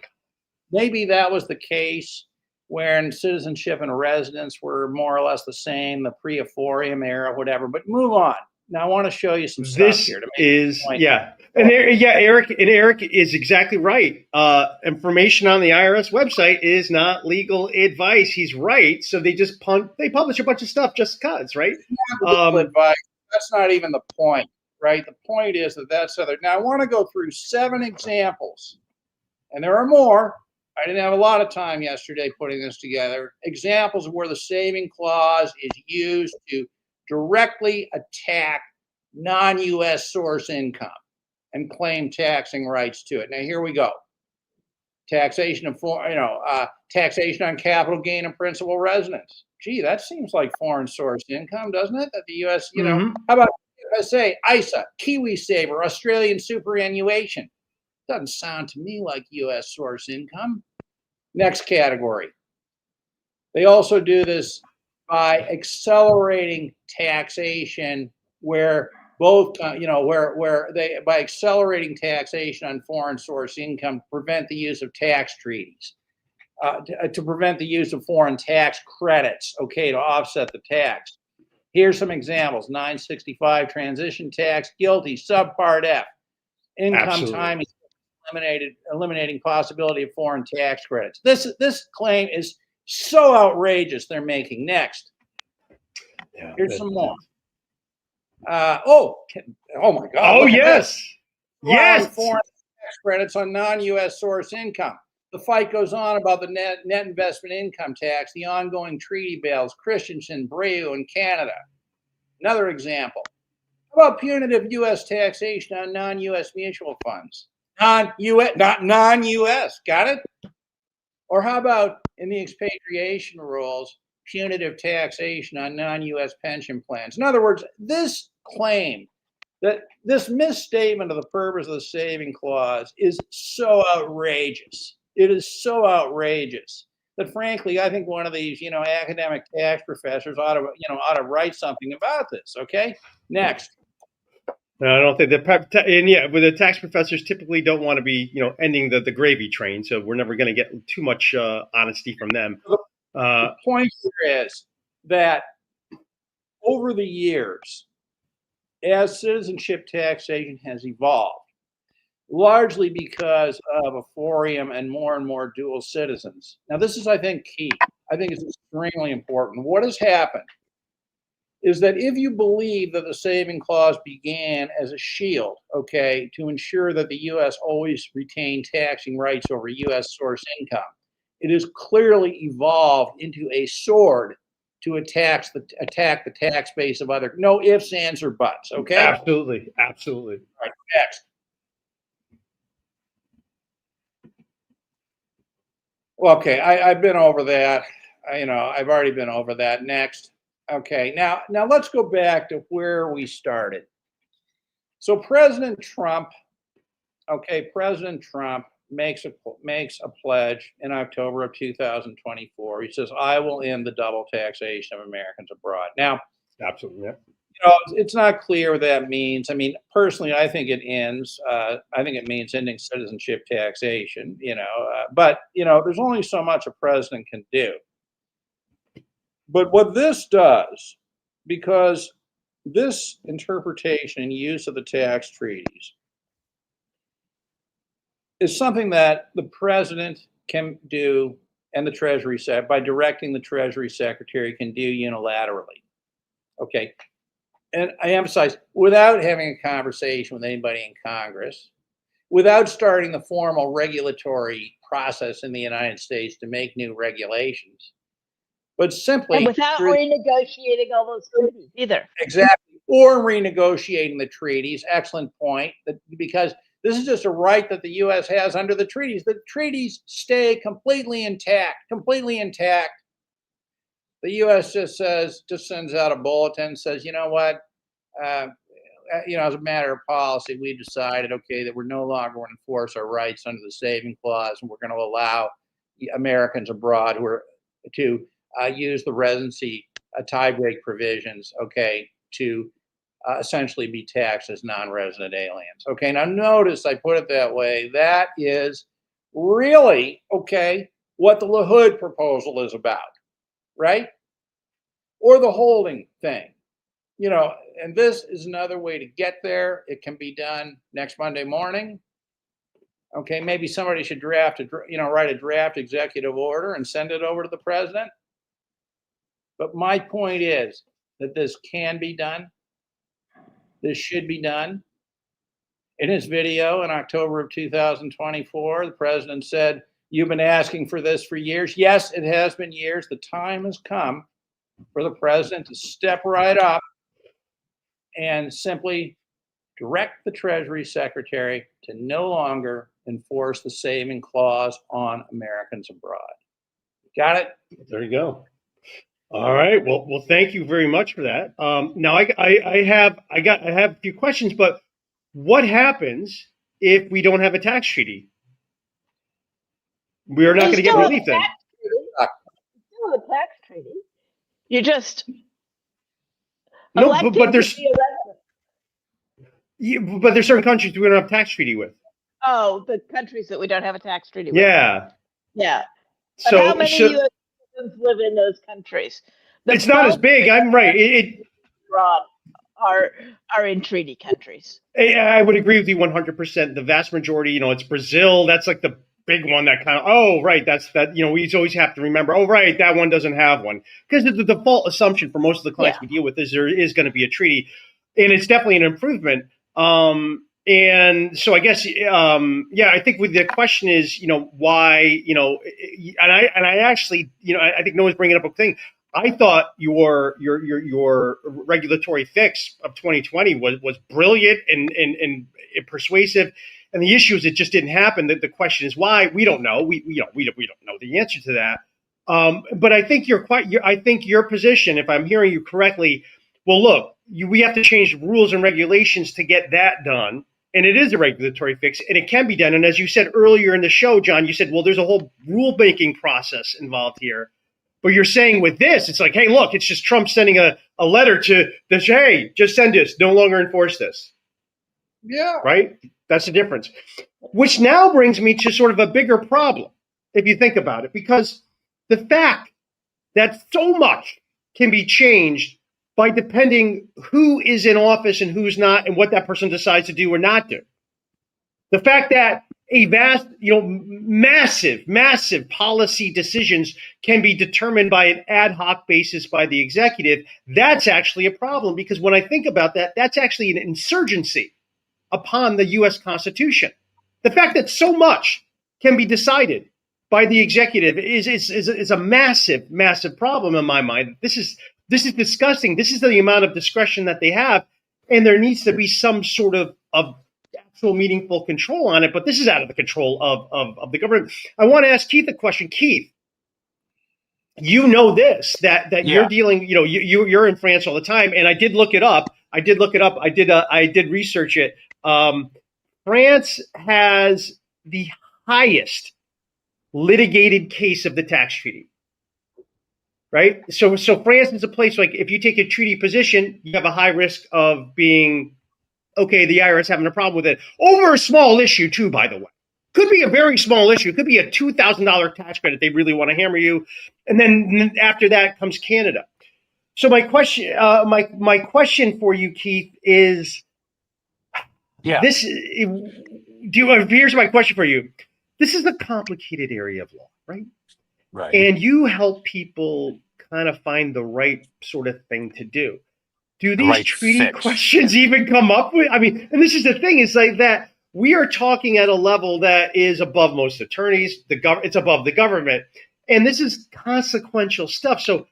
that was the case when citizenship and residence were more or less the same, the pre-Ephorium era, whatever. But move on. Now, I want to show you some stuff This here to make is, point. yeah. And Eric is exactly right. Information on the IRS website is not legal advice. He's right. So they publish a bunch of stuff just cause, right? Legal advice. That's not even the point, right? The point is that's other. Now, I want to go through 7 examples, and there are more. I didn't have a lot of time yesterday putting this together. Examples of where the saving clause is used to directly attack non-U.S. source income and claim taxing rights to it. Now, here we go. Taxation of taxation on capital gain and principal residence. Gee, that seems like foreign source income, doesn't it? That the U.S. How about say ISA, KiwiSaver, Australian superannuation? Doesn't sound to me like U.S. source income. Next category. They also do this by accelerating taxation where both, by accelerating taxation on foreign source income, prevent the use of tax treaties, to prevent the use of foreign tax credits, okay, to offset the tax. Here's some examples. 965 transition tax, guilty, subpart F, income timing, eliminating possibility of foreign tax credits. This claim is so outrageous they're making. Next. Here's some more. Oh my God. Oh, yes. Yes. Foreign tax credits on non-U.S. source income. The fight goes on about the net investment income tax, the ongoing treaty bails, Christensen, Breu, and Canada. Another example. How about punitive U.S. taxation on non-U.S. mutual funds? Non-U.S., not non-U.S. Got it? Or how about in the expatriation rules, punitive taxation on non-U.S. pension plans? In other words, this claim, that this misstatement of the purpose of the saving clause is so outrageous. It is so outrageous that, frankly, I think one of these, academic tax professors ought to write something about this. Okay, next. No, I don't think but the tax professors typically don't want to be, ending the gravy train. So we're never going to get too much honesty from them. The point here is that over the years, as citizenship taxation has evolved, largely because of Ephorium and more dual citizens. Now, this is, I think, key. I think it's extremely important. What has happened is that if you believe that the saving clause began as a shield, okay, to ensure that the U.S. always retained taxing rights over U.S. source income, it has clearly evolved into a sword to attack the tax base of other. No ifs, ands, or buts. Okay. Absolutely. All right. Next. Well, okay, I've been over that. I've already been over that. Next. Okay, now let's go back to where we started. So President Trump makes a pledge in October of 2024. He says, "I will end the double taxation of Americans abroad." Now, Absolutely. Yeah. it's not clear what that means. I mean, personally, I think it ends. I think it means ending citizenship taxation. But there's only so much a president can do. But what this does, because this interpretation and use of the tax treaties is something that the president can do, and the Treasury by directing the Treasury Secretary can do unilaterally. Okay. And I emphasize, without having a conversation with anybody in Congress, without starting the formal regulatory process in the United States to make new regulations, but simply And without renegotiating all those treaties either. Exactly. Or renegotiating the treaties. Excellent point. Because this is just a right that the U.S. has under the treaties. The treaties stay completely intact. The U.S. just sends out a bulletin, says, you know what, as a matter of policy, we decided, okay, that we're no longer going to enforce our rights under the saving clause, and we're going to allow Americans abroad who are to use the residency tiebreak provisions, okay, to essentially be taxed as non-resident aliens. Okay, now notice I put it that way. That is really, okay, what the LaHood proposal is about, right? Or the holding thing. And this is another way to get there. It can be done next Monday morning. Okay, maybe somebody should write a draft executive order and send it over to the president. But my point is that this can be done. This should be done. In his video in October of 2024, the president said, "You've been asking for this for years." Yes, it has been years. The time has come for the president to step right up and simply direct the Treasury Secretary to no longer enforce the saving clause on Americans abroad. Got it? There you go. All right. Well, thank you very much for that. Now I have a few questions, but what happens if we don't have a tax treaty? We are not going to get relief then. Still a tax treaty. You just No, elected but to there's be elected. but there's certain countries we don't have tax treaty with. Oh, the countries that we don't have a tax treaty with. Yeah. Yeah. But So how many U.S. citizens live in those countries? it's not as big. I'm right. Abroad are in treaty countries. I would agree with you 100%. The vast majority, it's Brazil. That's like the big one that kind of, oh, right. That's that, we always have to remember, oh, right. That one doesn't have one. Because the default assumption for most of the clients we deal with is there is going to be a treaty. And it's definitely an improvement. And so I guess, I think the question is, why, and I actually, I think no one's bringing up a thing. I thought your regulatory fix of 2020 was brilliant and persuasive. And the issue is it just didn't happen. The question is why. We don't know. We don't know the answer to that. But I think I think your position, if I'm hearing you correctly, well, look, we have to change rules and regulations to get that done. And it is a regulatory fix, and it can be done. And as you said earlier in the show, John, you said, well, there's a whole rule-making process involved here. But you're saying with this, it's like, hey, look, it's just Trump sending a letter to this, hey, just send this, no longer enforce this. Yeah. Right? That's the difference. Which now brings me to sort of a bigger problem, if you think about it, because the fact that so much can be changed by depending who is in office and who's not and what that person decides to do or not do. The fact that a vast, massive policy decisions can be determined by an ad hoc basis by the executive, that's actually a problem, because when I think about that, that's actually an insurgency upon the U.S. Constitution. The fact that so much can be decided by the executive is a massive problem in my mind. This is disgusting. This is the amount of discretion that they have, and there needs to be some sort of actual meaningful control on it. But this is out of the control of the government. I want to ask Keith a question. Keith, that you're dealing. You're in France all the time, and I did look it up. I did research it. France has the highest litigated case of the tax treaty. Right? So France is a place like if you take a treaty position, you have a high risk of being, okay, the IRS having a problem with it. Over a small issue too, by the way. Could be a very small issue. It could be a $2,000 tax credit. They really want to hammer you. And then after that comes Canada. So my question for you, Keith, is this. Here's my question for you. This is a complicated area of law, right? Right. And you help people kind of find the right sort of thing to do. Do these treaty questions even come up with? I mean, and this is the thing, is like that we are talking at a level that is above most attorneys. It's above the government. And this is consequential stuff. So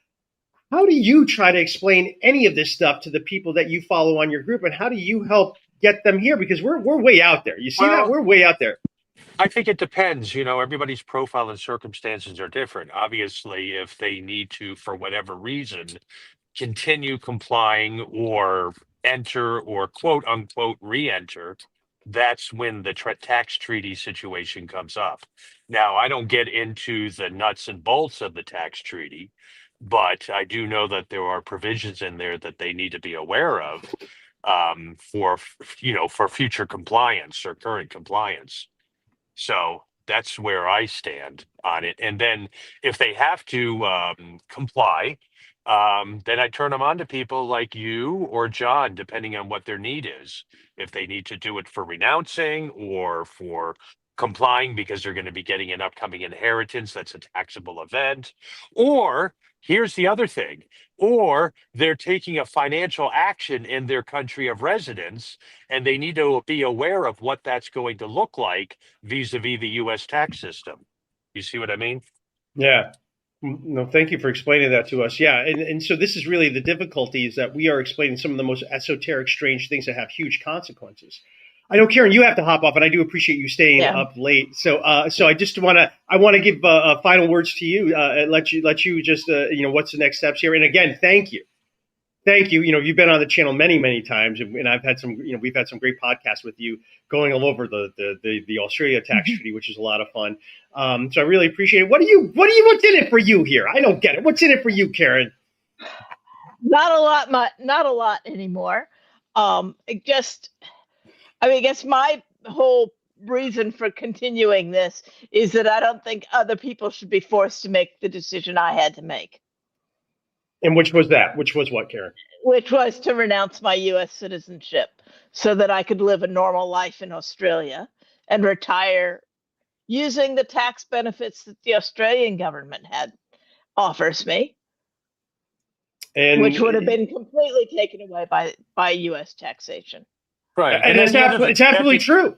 how do you try to explain any of this stuff to the people that you follow on your group? And how do you help get them here? Because we're way out there. You see that? We're way out there. I think it depends. Everybody's profile and circumstances are different. Obviously, if they need to, for whatever reason, continue complying or enter or quote unquote re-enter, that's when the tax treaty situation comes up. Now, I don't get into the nuts and bolts of the tax treaty, but I do know that there are provisions in there that they need to be aware of, for for future compliance or current compliance. So that's where I stand on it. And then if they have to comply, then I turn them on to people like you or John, depending on what their need is. If they need to do it for renouncing or for complying because they're going to be getting an upcoming inheritance that's a taxable event. Or here's the other thing, or they're taking a financial action in their country of residence and they need to be aware of what that's going to look like vis-a-vis the US tax system. You see what I mean? Yeah. No, thank you for explaining that to us. Yeah, and so this is really the difficulty, is that we are explaining some of the most esoteric, strange things that have huge consequences. I know, Karen, you have to hop off, and I do appreciate you staying up late. So, I just want to give final words to you, and let you just what's the next steps here. And again, thank you. You've been on the channel many, many times, and I've had some, we've had some great podcasts with you going all over the Australia tax treaty, which is a lot of fun. So I really appreciate it. What's in it for you here? I don't get it. What's in it for you, Karen? Not a lot anymore. I guess my whole reason for continuing this is that I don't think other people should be forced to make the decision I had to make. And which was that? Which was what, Karen? Which was to renounce my U.S. citizenship so that I could live a normal life in Australia and retire using the tax benefits that the Australian government offers me, which would have been completely taken away by U.S. taxation. Right. And it's absolutely true.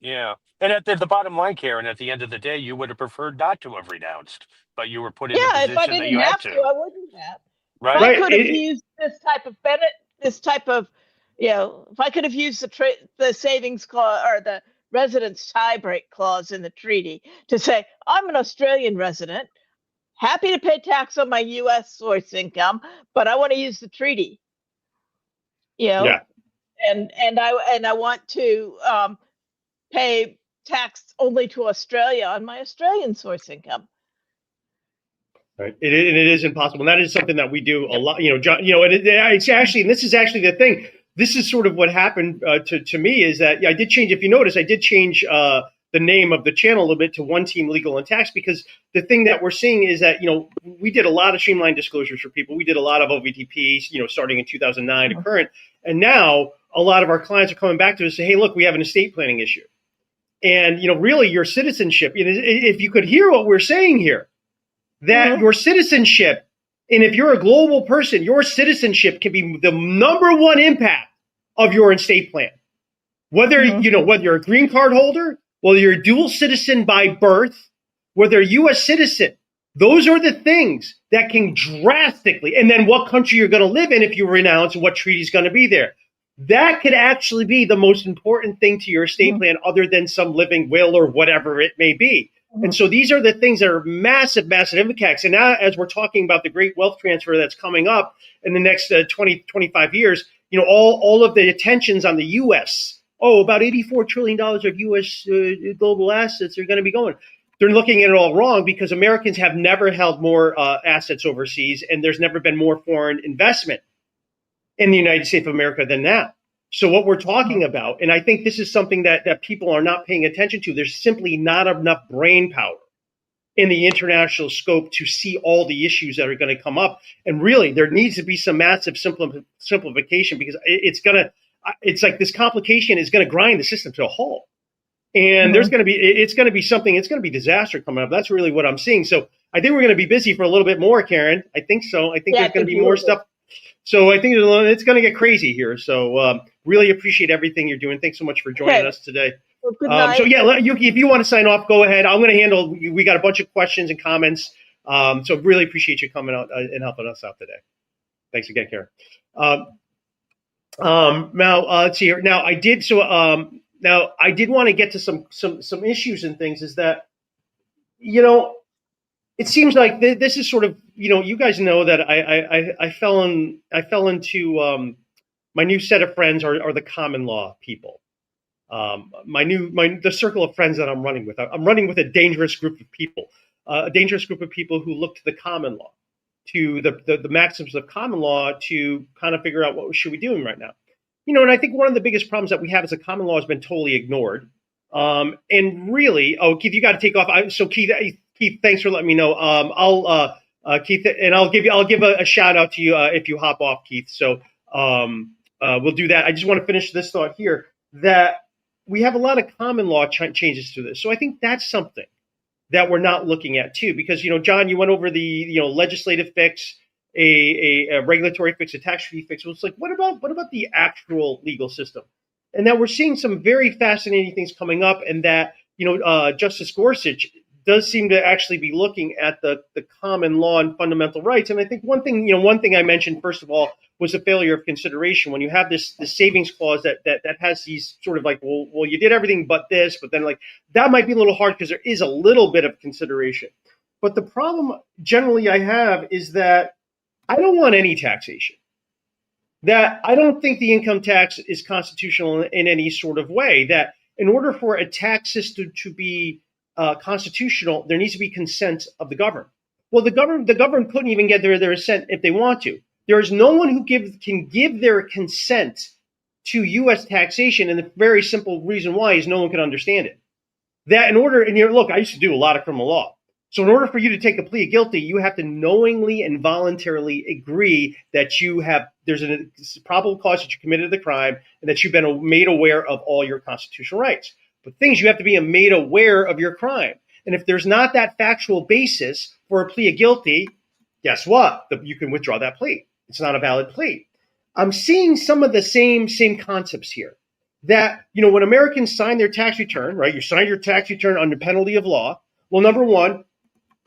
Yeah. And at the bottom line, Karen, at the end of the day, you would have preferred not to have renounced, but you were put in a position if I that you didn't had have to. I wouldn't have. Right. If I could have used this type of if I could have used the savings clause or the residence tie break clause in the treaty to say, I'm an Australian resident, happy to pay tax on my U.S. source income, but I want to use the treaty. And I want to pay tax only to Australia on my Australian source income. Right. It is impossible. And that is something that we do a lot, John, it's actually, and this is actually the thing, this is sort of what happened to me, is that I did change, if you notice, I did change the name of the channel a little bit to OneTeam Legal and Tax, because the thing that we're seeing is that, we did a lot of streamlined disclosures for people. We did a lot of OVTPs, starting in 2009 to current. And now a lot of our clients are coming back to us and say, hey, look, we have an estate planning issue. And, really your citizenship, if you could hear what we're saying here, that your citizenship, and if you're a global person, your citizenship can be the number one impact of your estate plan. Whether, whether you're a green card holder, whether you're a dual citizen by birth, whether you're a U.S. citizen, those are the things that can drastically, and then what country you're going to live in if you renounce and what treaty is going to be there. That could actually be the most important thing to your estate plan, other than some living will or whatever it may be. And so these are the things that are massive, massive impacts. And now, as we're talking about the great wealth transfer that's coming up in the next 20, 25 years, all of the attention's on the U.S. About $84 trillion of U.S. Global assets are going to be going. They're looking at it all wrong, because Americans have never held more assets overseas, and there's never been more foreign investment in the United States of America than now. So what we're talking about, and I think this is something that people are not paying attention to, there's simply not enough brain power in the international scope to see all the issues that are going to come up. And really, there needs to be some massive simplification, because it's like this complication is going to grind the system to a halt. And it's going to be disaster coming up. That's really what I'm seeing. So I think we're going to be busy for a little bit more, Karen. I think so. I think there's going to be more stuff. So I think it's going to get crazy here. So really appreciate everything you're doing. Thanks so much for joining us today. Well, good night. So yeah, if you want to sign off, go ahead. I'm going to handle. We got a bunch of questions and comments. So really appreciate you coming out and helping us out today. Thanks again, Karen. Now let's see here. Now I did want to get to some issues and things. Is that it seems like this is sort of, you guys know that I fell into My new set of friends are the common law people. The circle of friends that I'm running with. I'm running with a dangerous group of people, who look to the common law, to the maxims of common law to kind of figure out what should we be doing right now. And I think one of the biggest problems that we have is the common law has been totally ignored. And really, Keith, you got to take off. So Keith, thanks for letting me know. Keith, and I'll give a shout out to you if you hop off, Keith. So we'll do that. I just want to finish this thought here that we have a lot of common law changes to this. So I think that's something that we're not looking at too, because, John, you went over the, legislative fix, a regulatory fix, a tax treaty fix. Well, it's like, what about the actual legal system? And that we're seeing some very fascinating things coming up, and that, Justice Gorsuch does seem to actually be looking at the common law and fundamental rights. And I think one thing I mentioned, first of all, was the failure of consideration. When you have this savings clause that has these sort of like, well, you did everything but this, but then like that might be a little hard because there is a little bit of consideration. But the problem generally I have is that I don't want any taxation. That I don't think the income tax is constitutional in any sort of way. That in order for a tax system to be constitutional, there needs to be consent of the governed. Well, the government couldn't even get their assent if they want to. There is no one who can give their consent to U.S. taxation, and the very simple reason why is no one can understand it. That look, I used to do a lot of criminal law. So in order for you to take a plea of guilty, you have to knowingly and voluntarily agree that there's a probable cause that you committed the crime and that you've been made aware of all your constitutional rights. But things, you have to be made aware of your crime. And if there's not that factual basis for a plea of guilty, guess what? You can withdraw that plea. It's not a valid plea. I'm seeing some of the same concepts here. That, when Americans sign their tax return, right? You sign your tax return under penalty of law. Well, number one,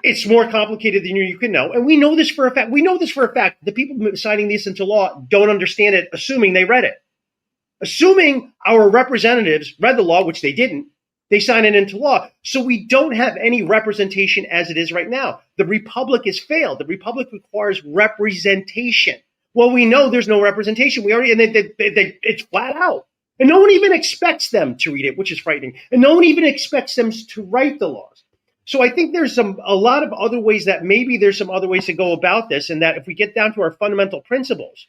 it's more complicated than you can know. And we know this for a fact. The people signing this into law don't understand it, assuming they read it. Assuming our representatives read the law, which they didn't, they sign it into law. So we don't have any representation as it is right now. The Republic has failed. The Republic requires representation. Well, we know there's no representation. It's flat out. And no one even expects them to read it, which is frightening. And no one even expects them to write the laws. So I think there's a lot of other ways that maybe there's some other ways to go about this, and that if we get down to our fundamental principles,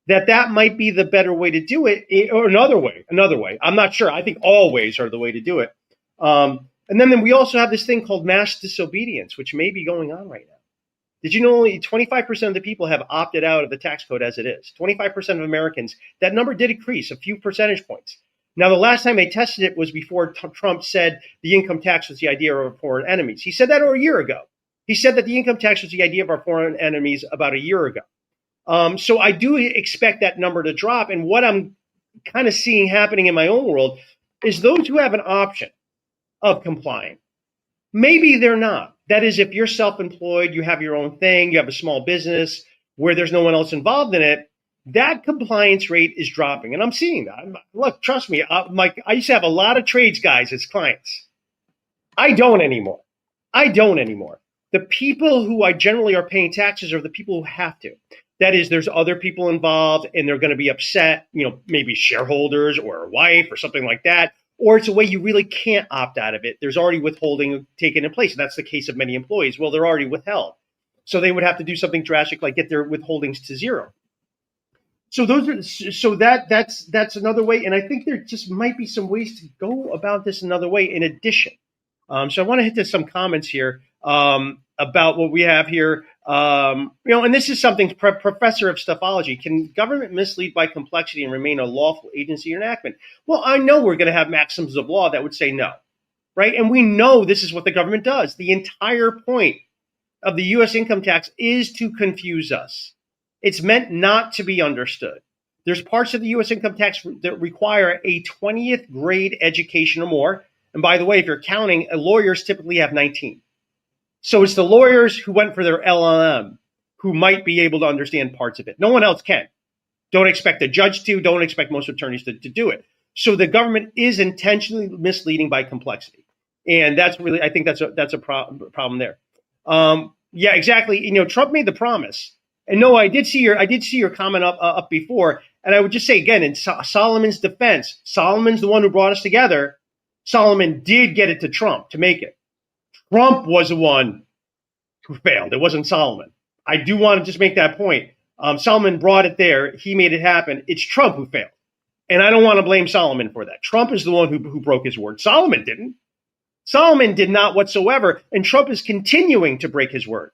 that might be the better way to do it, or another way. I'm not sure. I think all ways are the way to do it. And then we also have this thing called mass disobedience, which may be going on right now. Did you know only 25% of the people have opted out of the tax code as it is? 25% of Americans. That number did increase a few percentage points. Now, the last time they tested it was before Trump said the income tax was the idea of our foreign enemies. He said that a year ago. He said that the income tax was the idea of our foreign enemies about a year ago. So I do expect that number to drop. And what I'm kind of seeing happening in my own world is those who have an option of complying, maybe they're not. That is, if you're self-employed, you have your own thing, you have a small business where there's no one else involved in it, that compliance rate is dropping. And I'm seeing that. Look, trust me, I used to have a lot of trades guys as clients. I don't anymore. The people who I generally are paying taxes are the people who have to. That is, there's other people involved and they're going to be upset, maybe shareholders or a wife or something like that. Or it's a way you really can't opt out of it. There's already withholding taken in place. And that's the case of many employees. Well, they're already withheld. So they would have to do something drastic like get their withholdings to zero. So that's another way. And I think there just might be some ways to go about this another way in addition. So I want to hit to some comments here about what we have here. And this is something, professor of stuffology, can government mislead by complexity and remain a lawful agency or enactment? Well, I know we're going to have maxims of law that would say no, right? And we know this is what the government does. The entire point of the U.S. income tax is to confuse us. It's meant not to be understood. There's parts of the U.S. income tax that require a 20th grade education or more. And by the way, if you're counting, lawyers typically have 19. So it's the lawyers who went for their LLM who might be able to understand parts of it. No one else can. Don't expect a judge to. Don't expect most attorneys to do it. So the government is intentionally misleading by complexity. And that's really, I think that's a problem there. Yeah, exactly. Trump made the promise. And no, I did see your comment up before. And I would just say again, in Solomon's defense, Solomon's the one who brought us together. Solomon did get it to Trump to make it. Trump was the one who failed. It wasn't Solomon. I do want to just make that point. Solomon brought it there. He made it happen. It's Trump who failed. And I don't want to blame Solomon for that. Trump is the one who broke his word. Solomon didn't. Solomon did not whatsoever. And Trump is continuing to break his word.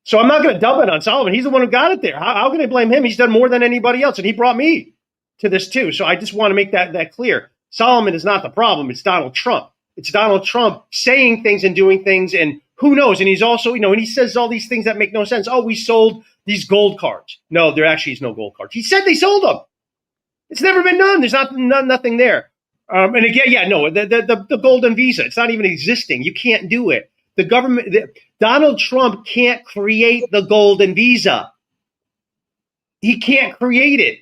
So I'm not going to dump it on Solomon. He's the one who got it there. How can I blame him? He's done more than anybody else. And he brought me to this too. So I just want to make that clear. Solomon is not the problem. It's Donald Trump. It's Donald Trump saying things and doing things, and who knows? And he's also, and he says all these things that make no sense. Oh, we sold these gold cards. No, there actually is no gold cards. He said they sold them. It's never been done. There's nothing there. And again, the golden visa, it's not even existing. You can't do it. The government, Donald Trump can't create the golden visa. He can't create it.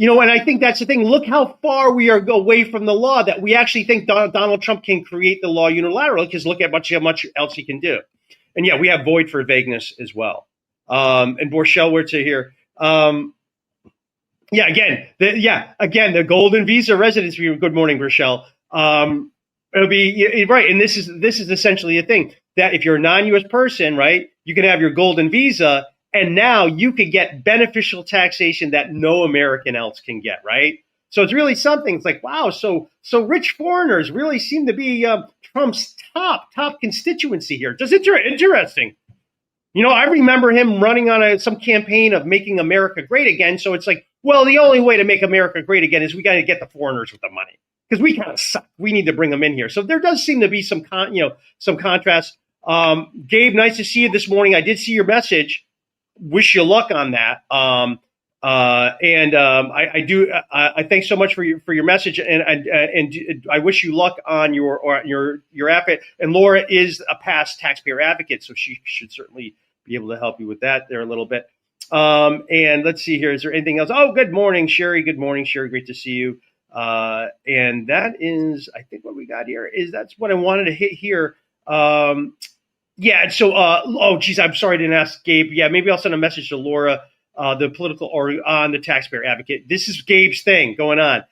And I think that's the thing. Look how far we are away from the law that we actually think Donald Trump can create the law unilaterally, because look at how much else he can do. And we have void for vagueness as well. And Borchell, we're to here. Again, the golden visa residency. Good morning, Borchell. It'll be right. And this is essentially the thing that if you're a non-U.S. person, right, you can have your golden visa. And now you could get beneficial taxation that no American else can get, right? So it's really something. It's like, wow, so rich foreigners really seem to be Trump's top constituency here. Just interesting. I remember him running on some campaign of making America great again. So it's like, well, the only way to make America great again is we got to get the foreigners with the money, because we kind of suck. We need to bring them in here. So there does seem to be some contrast. Gabe, nice to see you this morning. I did see your message. Wish you luck on that. I thank so much for your message, and I wish you luck on your effort. And Laura is a past taxpayer advocate, so she should certainly be able to help you with that there a little bit. And let's see here. Is there anything else? Oh, good morning, Sherry. Good morning, Sherry. Great to see you. And that is, I think, what we got here. That's what I wanted to hit here. So, I'm sorry I didn't ask Gabe. Yeah, maybe I'll send a message to Laura, the political or on the taxpayer advocate. This is Gabe's thing going on,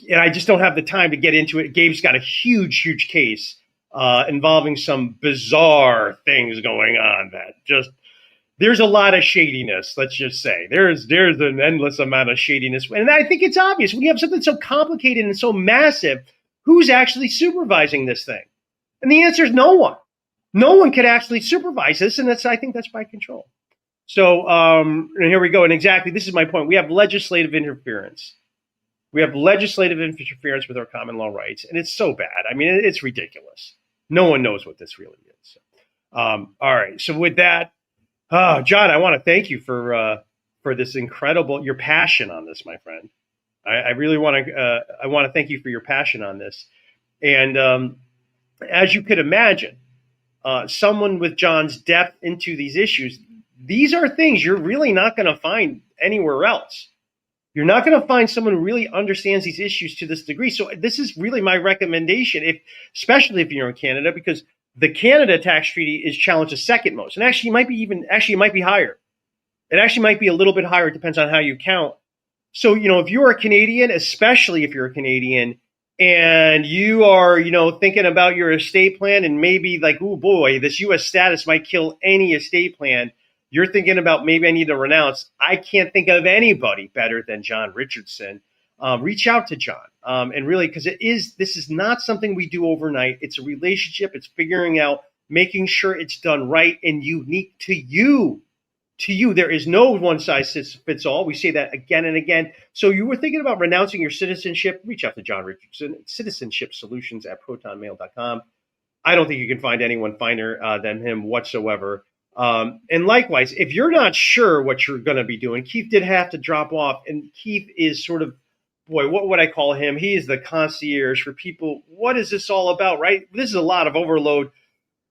and I just don't have the time to get into it. Gabe's got a huge case involving some bizarre things going on that there's a lot of shadiness. Let's just say there's an endless amount of shadiness, and I think it's obvious when you have something so complicated and so massive. Who's actually supervising this thing? And the answer is no one. No one could actually supervise this, and I think that's by control. So, and here we go. And exactly, this is my point. We have legislative interference. We have legislative interference with our common law rights, and it's so bad. I mean, it's ridiculous. No one knows what this really is. All right. So with that, John, I want to thank you for this incredible, your passion on this, my friend. I really want to thank you for your passion on this. And as you could imagine, someone with John's depth into these issues, these are things you're really not going to find anywhere else. You're not going to find someone who really understands these issues to this degree. So this is really my recommendation, especially if you're in Canada, because the Canada tax treaty is challenged the second most. And actually, it might be higher. It actually might be a little bit higher. It depends on how you count. So, if you're a Canadian, especially if you're a Canadian, and you are, thinking about your estate plan and maybe like, oh boy, this U.S. status might kill any estate plan. You're thinking about maybe I need to renounce. I can't think of anybody better than John Richardson. Reach out to John. And really, because this is not something we do overnight. It's a relationship. It's figuring out, making sure it's done right and unique to you. There is no one size fits all. We say that again and again. So you were thinking about renouncing your citizenship, reach out to John Richardson, citizenshipsolutions@protonmail.com. I don't think you can find anyone finer than him whatsoever. And likewise, if you're not sure what you're going to be doing, Keith did have to drop off. And Keith is sort of, boy, what would I call him? He is the concierge for people. What is this all about, right? This is a lot of overload.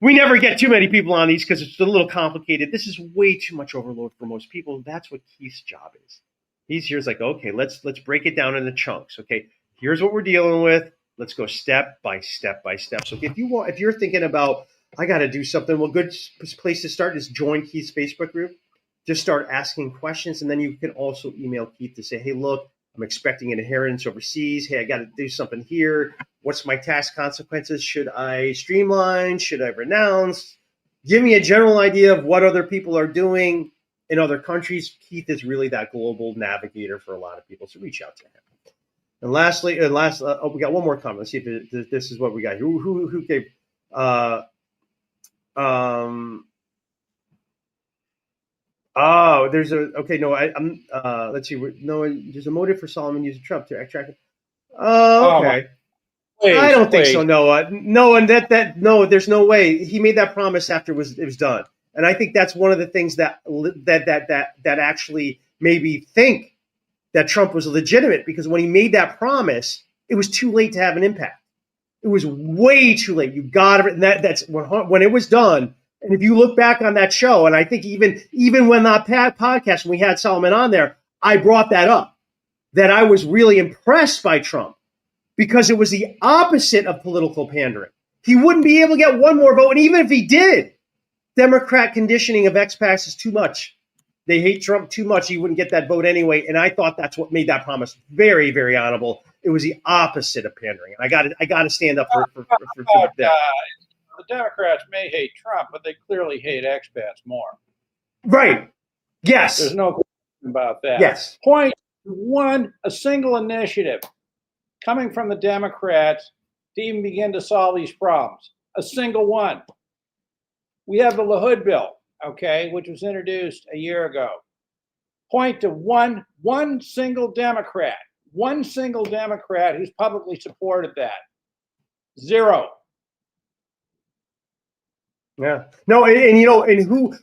We never get too many people on these because it's a little complicated. This is way too much overload for most people. That's what Keith's job is. He's here. It's like, okay, let's break it down into chunks. Okay, here's what we're dealing with. Let's go step by step by step. So if you're thinking about, I got to do something, well, good place to start is join Keith's Facebook group. Just start asking questions, and then you can also email Keith to say, hey, look, I'm expecting an inheritance overseas. Hey, I got to do something here. What's my tax consequences? Should I streamline? Should I renounce? Give me a general idea of what other people are doing in other countries. Keith is really that global navigator for a lot of people, so reach out to him. And lastly, we got one more comment. Let's see if this is what we got. Who gave? Oh, there's a okay. No, I'm. Let's see. No, there's a motive for Solomon using Trump to attract. Oh, okay. I don't think so, Noah. No, and no, there's no way. He made that promise after it was done, and I think that's one of the things that actually made me think that Trump was legitimate, because when he made that promise, it was too late to have an impact. It was way too late. You got it. And that's when it was done. And if you look back on that show, and I think even when that podcast, when we had Solomon on there, I brought that up, that I was really impressed by Trump because it was the opposite of political pandering. He wouldn't be able to get one more vote. And even if he did, Democrat conditioning of expats is too much. They hate Trump too much. He wouldn't get that vote anyway. And I thought that's what made that promise very, very honorable. It was the opposite of pandering. And I got to stand up for that. The Democrats may hate Trump, but they clearly hate expats more. Right. Yes. There's no question about that. Yes. Point one, a single initiative coming from the Democrats to even begin to solve these problems. A single one. We have the LaHood bill, okay, which was introduced a year ago. Point to one single Democrat who's publicly supported that. Zero. Yeah. No, and who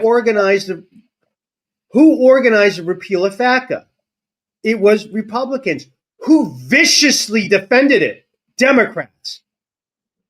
organized the repeal of FATCA? It was Republicans. Who viciously defended it? Democrats.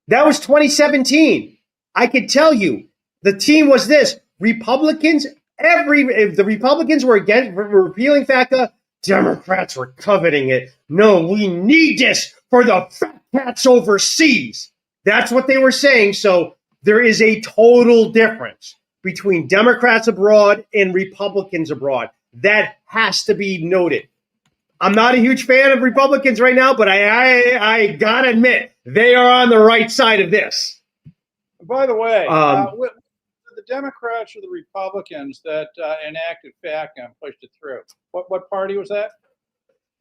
That was 2017. I could tell you the team was this: Republicans. If the Republicans were repealing FATCA, Democrats were coveting it. No, we need this for the fat cats overseas. That's what they were saying. So there is a total difference between Democrats abroad and Republicans abroad. That has to be noted. I'm not a huge fan of Republicans right now, but I gotta admit, they are on the right side of this. By the way, the Democrats or the Republicans that enacted FATCA and pushed it through? What party was that?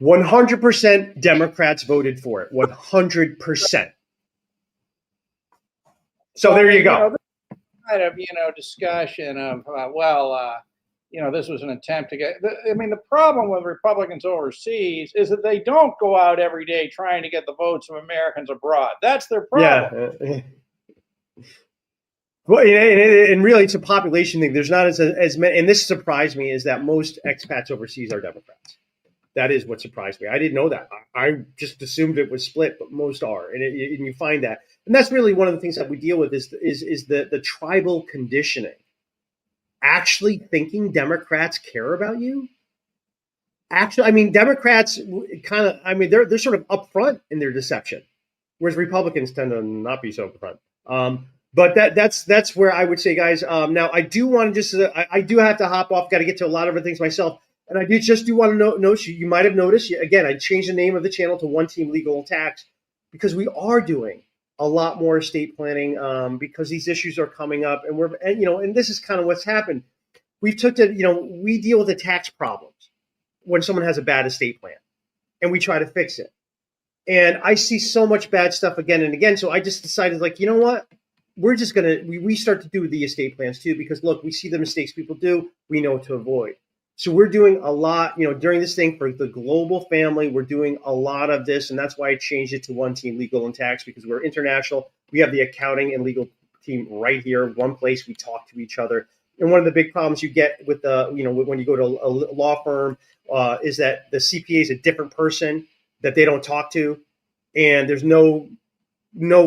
100% Democrats voted for it. 100%. So there you go. Kind of, discussion of, this was an attempt to get. The problem with Republicans overseas is that they don't go out every day trying to get the votes of Americans abroad. That's their problem. Yeah. Well, and really, it's a population thing. There's not as many, and this surprised me, is that most expats overseas are Democrats. That is what surprised me. I didn't know that. I just assumed it was split, but most are, and you find that, and that's really one of the things that we deal with is the tribal conditioning. Actually thinking Democrats care about you. Actually, Democrats they're sort of upfront in their deception, whereas Republicans tend to not be so upfront. But that's where I would say, guys. Now I do want to I do have to hop off. Got to get to a lot of other things myself. And I do want to note, you might have noticed, again, I changed the name of the channel to OneTeam Legal and Tax because we are doing a lot more estate planning because these issues are coming up, and this is kind of what's happened. We deal with the tax problems when someone has a bad estate plan, and we try to fix it. And I see so much bad stuff again and again, so I just decided, you know what? We're just we start to do the estate plans too, because look, we see the mistakes people do, we know what to avoid. So we're doing a lot, during this thing for the global family. We're doing a lot of this, and that's why I changed it to OneTeam Legal and Tax, because we're international. We have the accounting and legal team right here, one place. We talk to each other. And one of the big problems you get with when you go to a law firm is that the CPA is a different person that they don't talk to, and there's no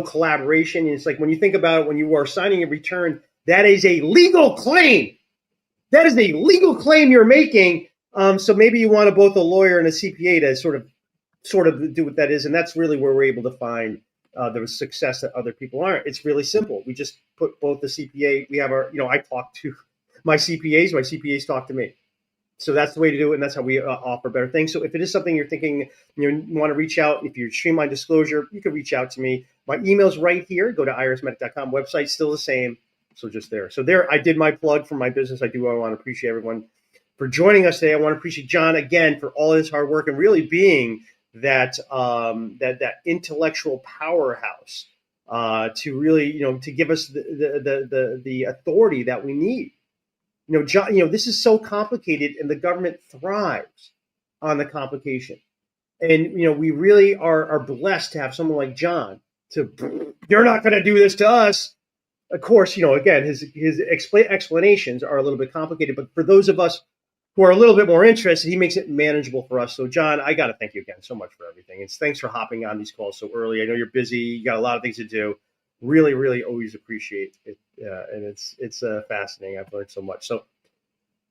collaboration. And it's like when you think about it, when you are signing a return, that is a legal claim. That is a legal claim you're making. So maybe you want both a lawyer and a CPA to sort of do what that is. And that's really where we're able to find the success that other people aren't. It's really simple. We just put both the CPA, we have our, I talk to my CPAs talk to me. So that's the way to do it, and that's how we offer better things. So if it is something you're thinking, you want to reach out, if you're streamline disclosure, you can reach out to me. My email's right here. Go to IRSMedic.com. Website still the same. So just there. So there, I did my plug for my business. I want to appreciate everyone for joining us today. I want to appreciate John again for all his hard work and really being that that intellectual powerhouse to really, to give us the authority that we need. John, this is so complicated, and the government thrives on the complication. And we really are blessed to have someone like John. You're not going to do this to us. Of course, again, his explanations are a little bit complicated, but for those of us who are a little bit more interested, he makes it manageable for us. So, John, I got to thank you again so much for everything. And thanks for hopping on these calls so early. I know you're busy. You got a lot of things to do. Really, really always appreciate it. And it's fascinating. I've learned so much. So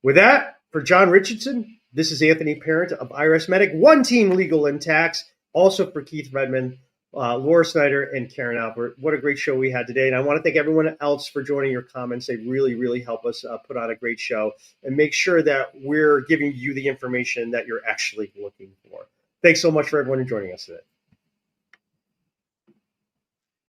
with that, for John Richardson, this is Anthony Parent of IRSMedic, OneTeam Legal and Tax. Also for Keith Redmond, Laura Snyder, and Karen Albert. What a great show we had today. And I want to thank everyone else for joining your comments. They really, really help us put on a great show and make sure that we're giving you the information that you're actually looking for. Thanks so much for everyone joining us today.